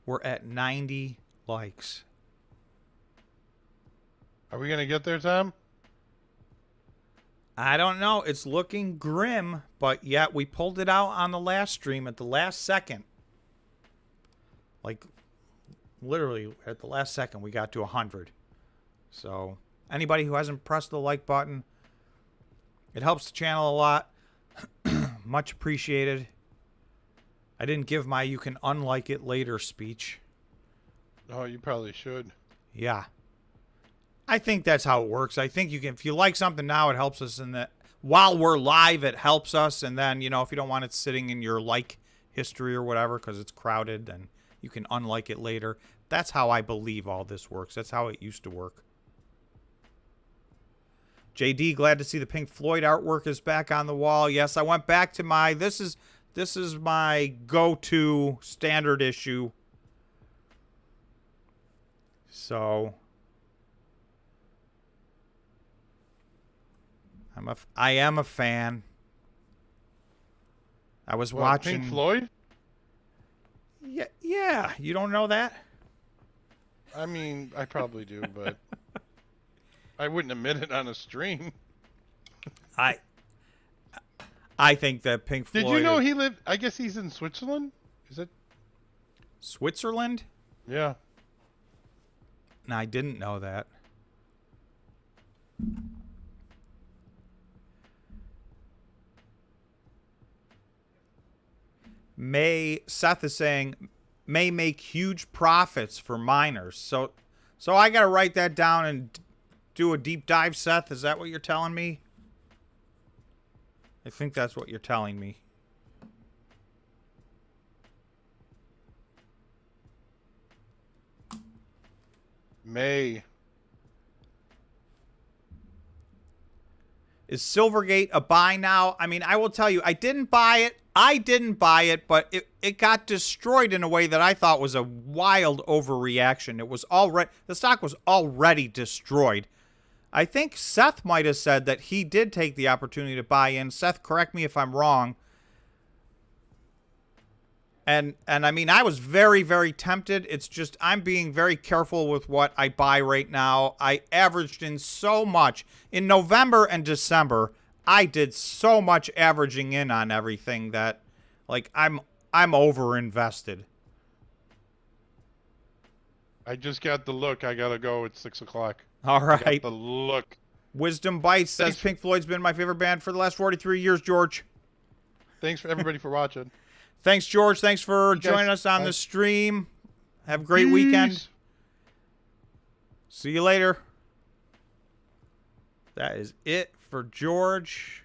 Speaker 1: We're at 90 likes.
Speaker 2: Are we going to get there, Tom?
Speaker 1: I don't know. It's looking grim, but yet we pulled it out on the last stream at the last second. Like, literally at the last second, we got to 100. So, anybody who hasn't pressed the like button, it helps the channel a lot. Much appreciated. I didn't give my "you can unlike it later" speech.
Speaker 2: Oh, you probably should.
Speaker 1: Yeah. I think that's how it works. I think if you like something now, it helps us in that. While we're live, it helps us. And then, if you don't want it sitting in your like history or whatever because it's crowded, then you can unlike it later. That's how I believe all this works. That's how it used to work. JD, glad to see the Pink Floyd artwork is back on the wall. Yes, I went back to my, this is my go-to standard issue. So, I am a fan. I was watching
Speaker 2: Pink Floyd.
Speaker 1: Yeah. You don't know that?
Speaker 2: I mean, I probably do, but I wouldn't admit it on a stream.
Speaker 1: I think that Pink Floyd.
Speaker 2: Did you know he lived? I guess he's in Switzerland. Is it
Speaker 1: Switzerland?
Speaker 2: Yeah.
Speaker 1: No, I didn't know that. Seth is saying may make huge profits for miners. So I got to write that down and do a deep dive, Seth. Is that what you're telling me? I think that's what you're telling me.
Speaker 2: May.
Speaker 1: Is Silvergate a buy now? I mean, I will tell you, I didn't buy it, but it got destroyed in a way that I thought was a wild overreaction. The stock was already destroyed. I think Seth might have said that he did take the opportunity to buy in. Seth, correct me if I'm wrong. And I mean, I was very, very tempted. It's just I'm being very careful with what I buy right now. I averaged in so much. In November and December, I did so much averaging in on everything that, like, I'm over-invested.
Speaker 2: I just got the look. I gotta go. It's 6 o'clock.
Speaker 1: All right.
Speaker 2: I got the look.
Speaker 1: Wisdom Bites says Pink Floyd's been my favorite band for the last 43 years, George.
Speaker 2: Thanks for everybody for watching.
Speaker 1: Thanks, George. Thanks for joining us on the stream. Have a great weekend. See you later. That is it for George.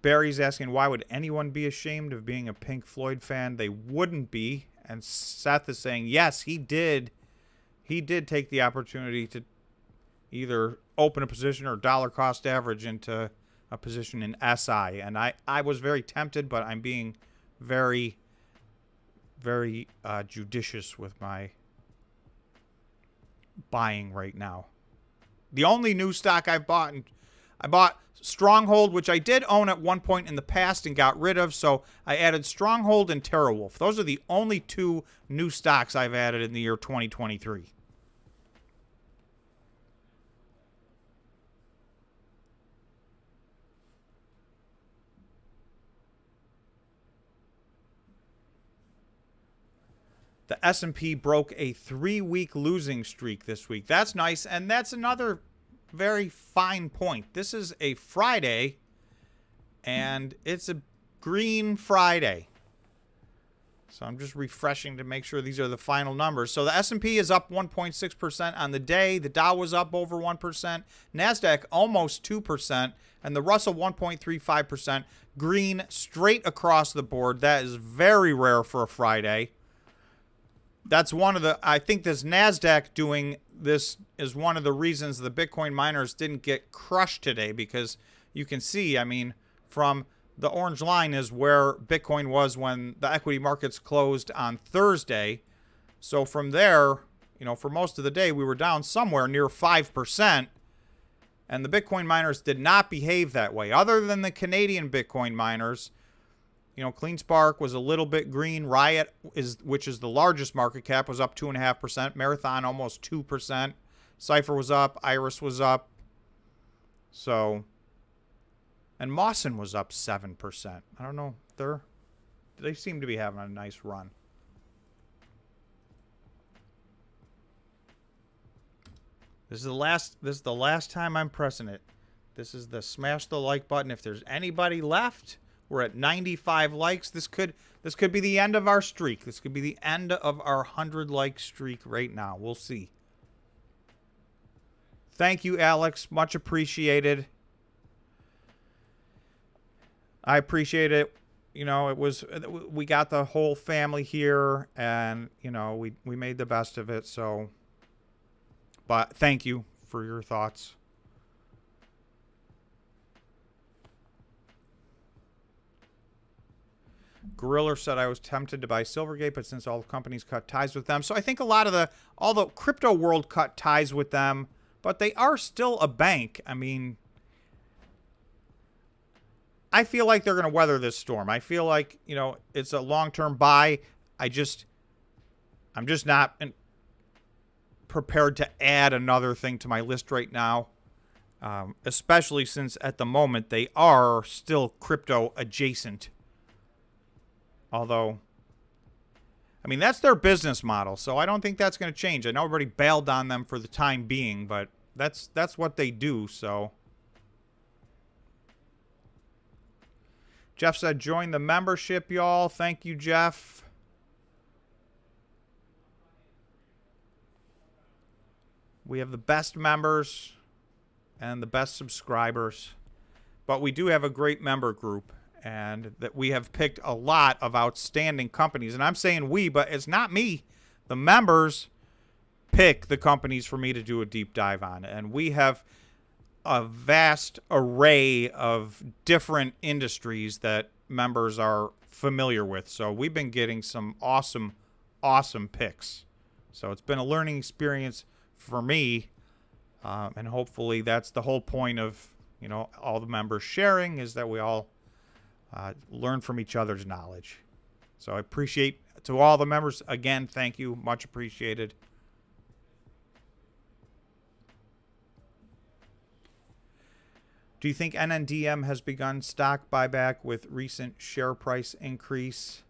Speaker 1: Barry's asking, why would anyone be ashamed of being a Pink Floyd fan? They wouldn't be. And Seth is saying, yes, he did. He did take the opportunity to either open a position or dollar cost average into a position in SI. And I was very tempted, but I'm being very, very judicious with my buying right now. The only new stock I've bought, I bought Stronghold, which I did own at one point in the past and got rid of. So I added Stronghold and TerraWolf. Those are the only two new stocks I've added in the year 2023. The S&P broke a 3-week losing streak this week. That's nice, and that's another very fine point. This is a Friday, and it's a green Friday. So I'm just refreshing to make sure these are the final numbers. So the S&P is up 1.6% on the day. The Dow was up over 1%. NASDAQ almost 2%. And the Russell 1.35%. Green straight across the board. That is very rare for a Friday. That's one of the, I think this NASDAQ doing this is one of the reasons the Bitcoin miners didn't get crushed today, because you can see, I mean, from the orange line is where Bitcoin was when the equity markets closed on Thursday. So from there, you know, for most of the day, we were down somewhere near 5%. And the Bitcoin miners did not behave that way. Other than the Canadian Bitcoin miners, you know, CleanSpark was a little bit green. Riot, which is the largest market cap, was up 2.5%. Marathon almost 2%. Cypher was up. Iris was up. So, and Mawson was up 7%. I don't know. They seem to be having a nice run. This is the last time I'm pressing it. This is the smash the like button. If there's anybody left, we're at 95 likes. This could be the end of our streak. This could be the end of our 100 like streak right now. We'll see. Thank you, Alex. Much appreciated. I appreciate it. You know, we got the whole family here, and you know, we made the best of it. So, but thank you for your thoughts. Gorilla said I was tempted to buy Silvergate, but since all the companies cut ties with them, so I think all the crypto world cut ties with them. but they are still a bank. I mean, I feel like they're going to weather this storm. I feel like, you know, it's a long-term buy. I'm just not prepared to add another thing to my list right now, especially since at the moment they are still crypto adjacent. Although, I mean, that's their business model, so I don't think that's going to change. I know everybody bailed on them for the time being, but that's what they do, so. Jeff said, join the membership, y'all. Thank you, Jeff. We have the best members and the best subscribers, but we do have a great member group, and that we have picked a lot of outstanding companies. And I'm saying we, but it's not me. The members pick the companies for me to do a deep dive on, and we have a vast array of different industries that members are familiar with. So we've been getting some awesome picks. So it's been a learning experience for me, and hopefully that's the whole point of, you know, all the members sharing, is that we all learn from each other's knowledge. So I appreciate, to all the members, again, thank you, much appreciated. Do you think NNDM has begun stock buyback with recent share price increase?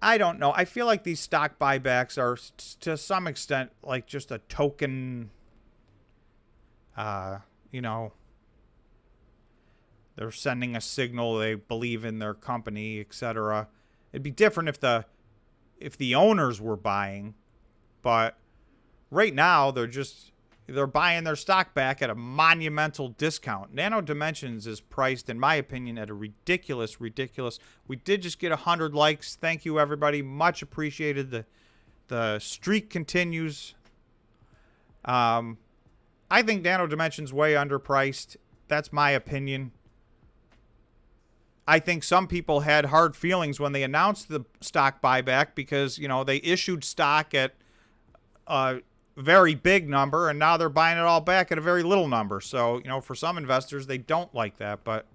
Speaker 1: I don't know. I feel like these stock buybacks are, to some extent, like just a token, you know, they're sending a signal they believe in their company, etc. It'd be different if the owners were buying, but right now they're buying their stock back at a monumental discount. Nano Dimensions is priced, in my opinion, at a ridiculous. We did just get 100 likes. Thank you, everybody. Much appreciated. The streak continues. I think Nano Dimensions way underpriced. That's my opinion. I think some people had hard feelings when they announced the stock buyback because, you know, they issued stock at very big number, and now they're buying it all back at a very little number. So, you know, for some investors, they don't like that, but.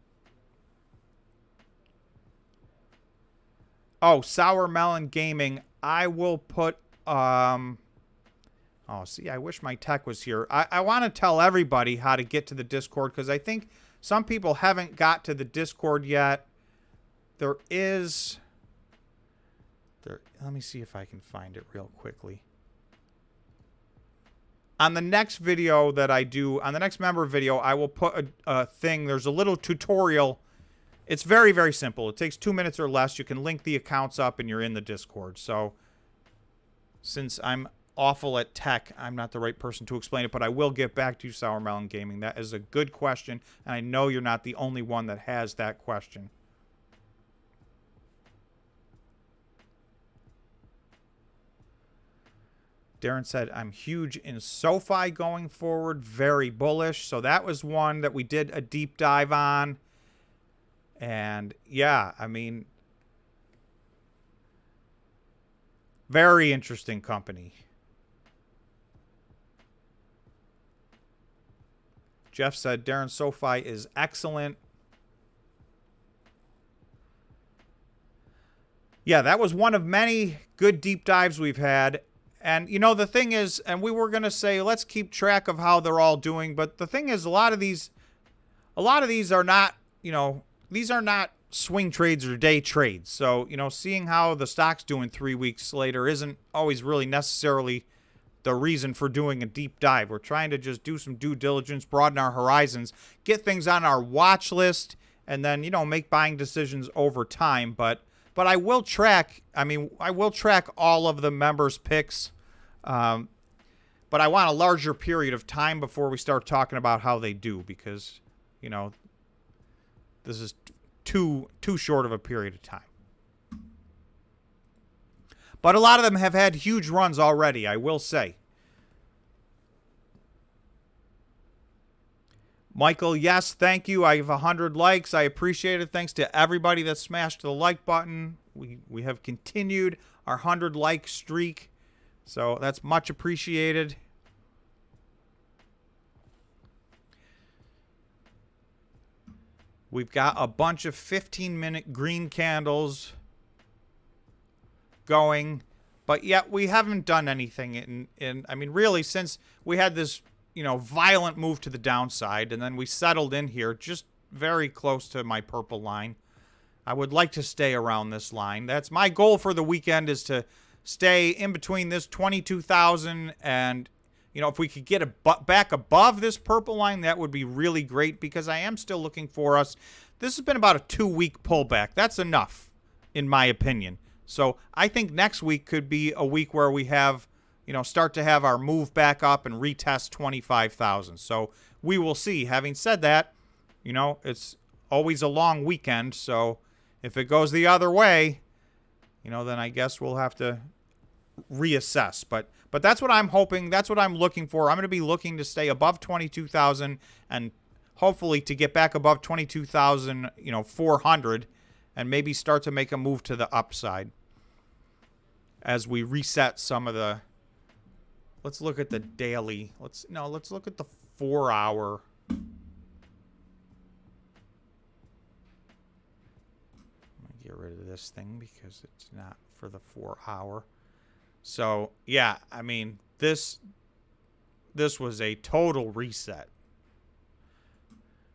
Speaker 1: Oh, Sour Melon Gaming. I will put, oh, see, I wish my tech was here. I want to tell everybody how to get to the Discord, because I think some people haven't got to the Discord yet. Let me see if I can find it real quickly. On the next video that I do, on the next member video, I will put a thing. There's a little tutorial. It's very, very simple. It takes 2 minutes or less. You can link the accounts up and you're in the Discord. So since I'm awful at tech, I'm not the right person to explain it, but I will get back to you, Sour Melon Gaming. That is a good question, and I know you're not the only one that has that question. Darren said, I'm huge in SoFi going forward, very bullish. So that was one that we did a deep dive on. And yeah, I mean, very interesting company. Jeff said, Darren, SoFi is excellent. Yeah, that was one of many good deep dives we've had. And, you know, the thing is, and we were going to say, let's keep track of how they're all doing. But the thing is, a lot of these are not, you know, these are not swing trades or day trades. So, you know, seeing how the stock's doing 3 weeks later isn't always really necessarily the reason for doing a deep dive. We're trying to just do some due diligence, broaden our horizons, get things on our watch list, and then, you know, make buying decisions over time. But I will track, I will track all of the members' picks, but I want a larger period of time before we start talking about how they do, because, you know, this is too short of a period of time. But a lot of them have had huge runs already, I will say. Michael, yes, thank you. I have 100 likes. I appreciate it. Thanks to everybody that smashed the like button. We have continued our 100 like streak. So that's much appreciated. We've got a bunch of 15-minute green candles going, but yet we haven't done anything I mean, really, since we had this, violent move to the downside, and then we settled in here just very close to my purple line. I would like to stay around this line. That's my goal for the weekend, is to stay in between this 22,000 and, if we could get back above this purple line, that would be really great, because I am still looking for us. This has been about a 2-week pullback. That's enough, in my opinion. So I think next week could be a week where we have, start to have our move back up and retest 25,000. So we will see. Having said that, it's always a long weekend. So if it goes the other way, then I guess we'll have to reassess. But that's what I'm hoping. That's what I'm looking for. I'm going to be looking to stay above 22,000 and hopefully to get back above 22,400 and maybe start to make a move to the upside as we reset some of the. Let's look at the daily. Let's look at the 4-hour. Get rid of this thing because it's not for the 4-hour. So, yeah, I mean, this was a total reset.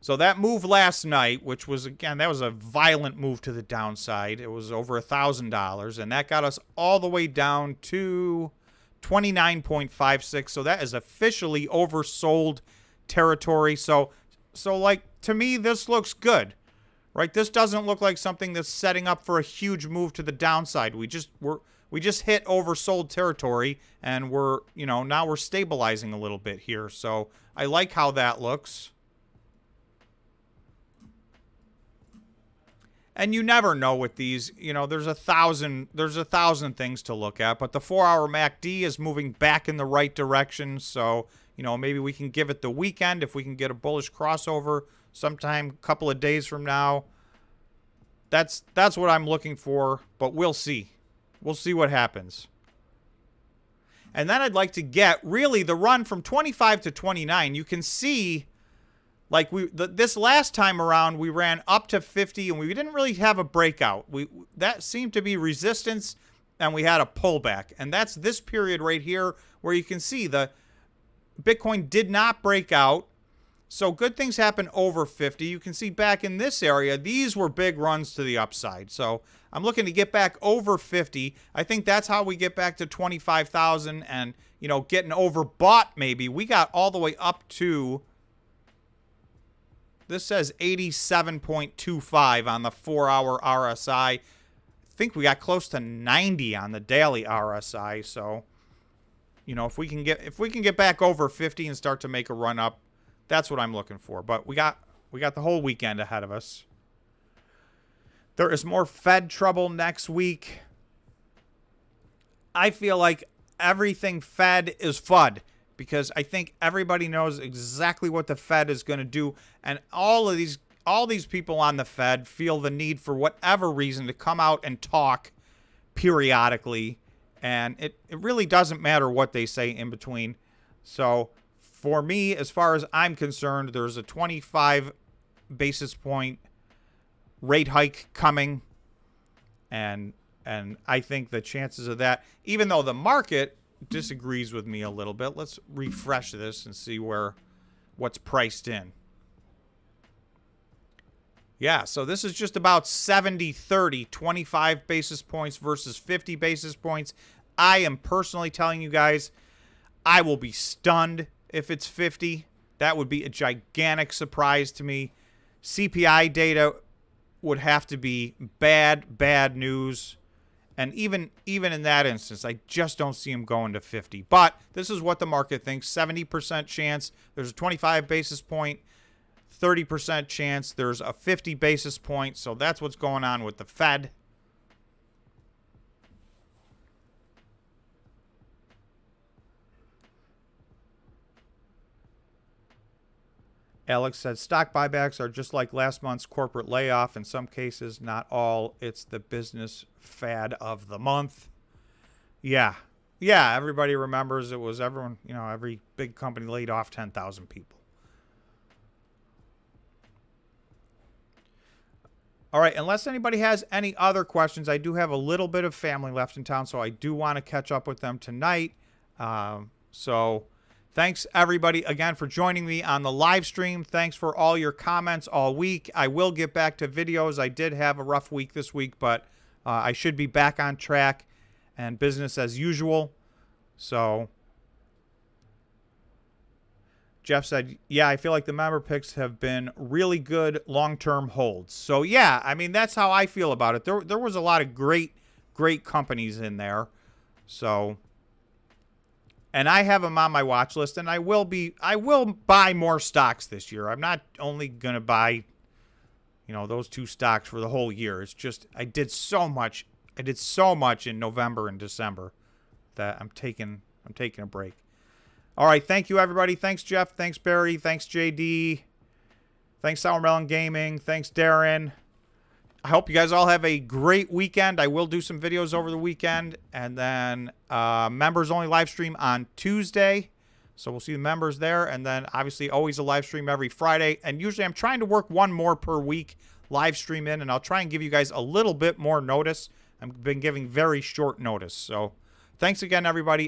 Speaker 1: So that move last night, which was, again, that was a violent move to the downside. It was over $1,000, and that got us all the way down to 29.56. So that is officially oversold territory. So like, to me, this looks good. Right? This doesn't look like something that's setting up for a huge move to the downside. We just hit oversold territory, and now we're stabilizing a little bit here. So I like how that looks. And you never know with these, there's a thousand things to look at, but the 4-hour MACD is moving back in the right direction. So, maybe we can give it the weekend if we can get a bullish crossover sometime a couple of days from now. That's what I'm looking for, but we'll see. We'll see what happens. And then I'd like to get really the run from 25 to 29. You can see, like this last time around, we ran up to 50 and we didn't really have a breakout. That seemed to be resistance, and we had a pullback. And that's this period right here where you can see the Bitcoin did not break out. So good things happen over 50. You can see back in this area, these were big runs to the upside. So I'm looking to get back over 50. I think that's how we get back to 25,000 and, getting overbought maybe. We got all the way up to, this says 87.25 on the 4-hour RSI. I think we got close to 90 on the daily RSI. So, if we can get back over 50 and start to make a run up, that's what I'm looking for. But we got the whole weekend ahead of us. There is more Fed trouble next week. I feel like everything Fed is FUD, because I think everybody knows exactly what the Fed is going to do, and all these people on the Fed feel the need for whatever reason to come out and talk periodically, and it really doesn't matter what they say in between. So for me, as far as I'm concerned, there's a 25 basis point rate hike coming, and I think the chances of that, even though the market disagrees with me a little bit, let's refresh this and see what's priced in. Yeah, so this is just about 70-30, 25 basis points versus 50 basis points. I am personally telling you guys, I will be stunned if it's 50. That would be a gigantic surprise to me. CPI data would have to be bad news. And even in that instance, I just don't see him going to 50. But this is what the market thinks. 70% chance. There's a 25 basis point. 30% chance. There's a 50 basis point. So that's what's going on with the Fed. Alex said stock buybacks are just like last month's corporate layoff. In some cases, not all. It's the business fad of the month. Yeah. Yeah, everybody remembers it was everyone, you know, every big company laid off 10,000 people. All right, unless anybody has any other questions, I do have a little bit of family left in town, so I do want to catch up with them tonight. So thanks, everybody, again, for joining me on the live stream. Thanks for all your comments all week. I will get back to videos. I did have a rough week this week, but I should be back on track and business as usual. So Jeff said, yeah, I feel like the member picks have been really good long-term holds. So, yeah, I mean, that's how I feel about it. There was a lot of great companies in there. So, and I have them on my watch list, and I will buy more stocks this year. I'm not only going to buy, you know, those 2 stocks for the whole year. It's just I did so much in November and December that I'm taking a break. All right, thank you, everybody. Thanks, Jeff. Thanks, Barry. Thanks, JD. Thanks, Sour Melon Gaming. Thanks, Darren. I hope you guys all have a great weekend. I will do some videos over the weekend. And then members only live stream on Tuesday. So we'll see the members there. And then, obviously, always a live stream every Friday. And usually I'm trying to work one more per week live stream in. And I'll try and give you guys a little bit more notice. I've been giving very short notice. So thanks again, everybody.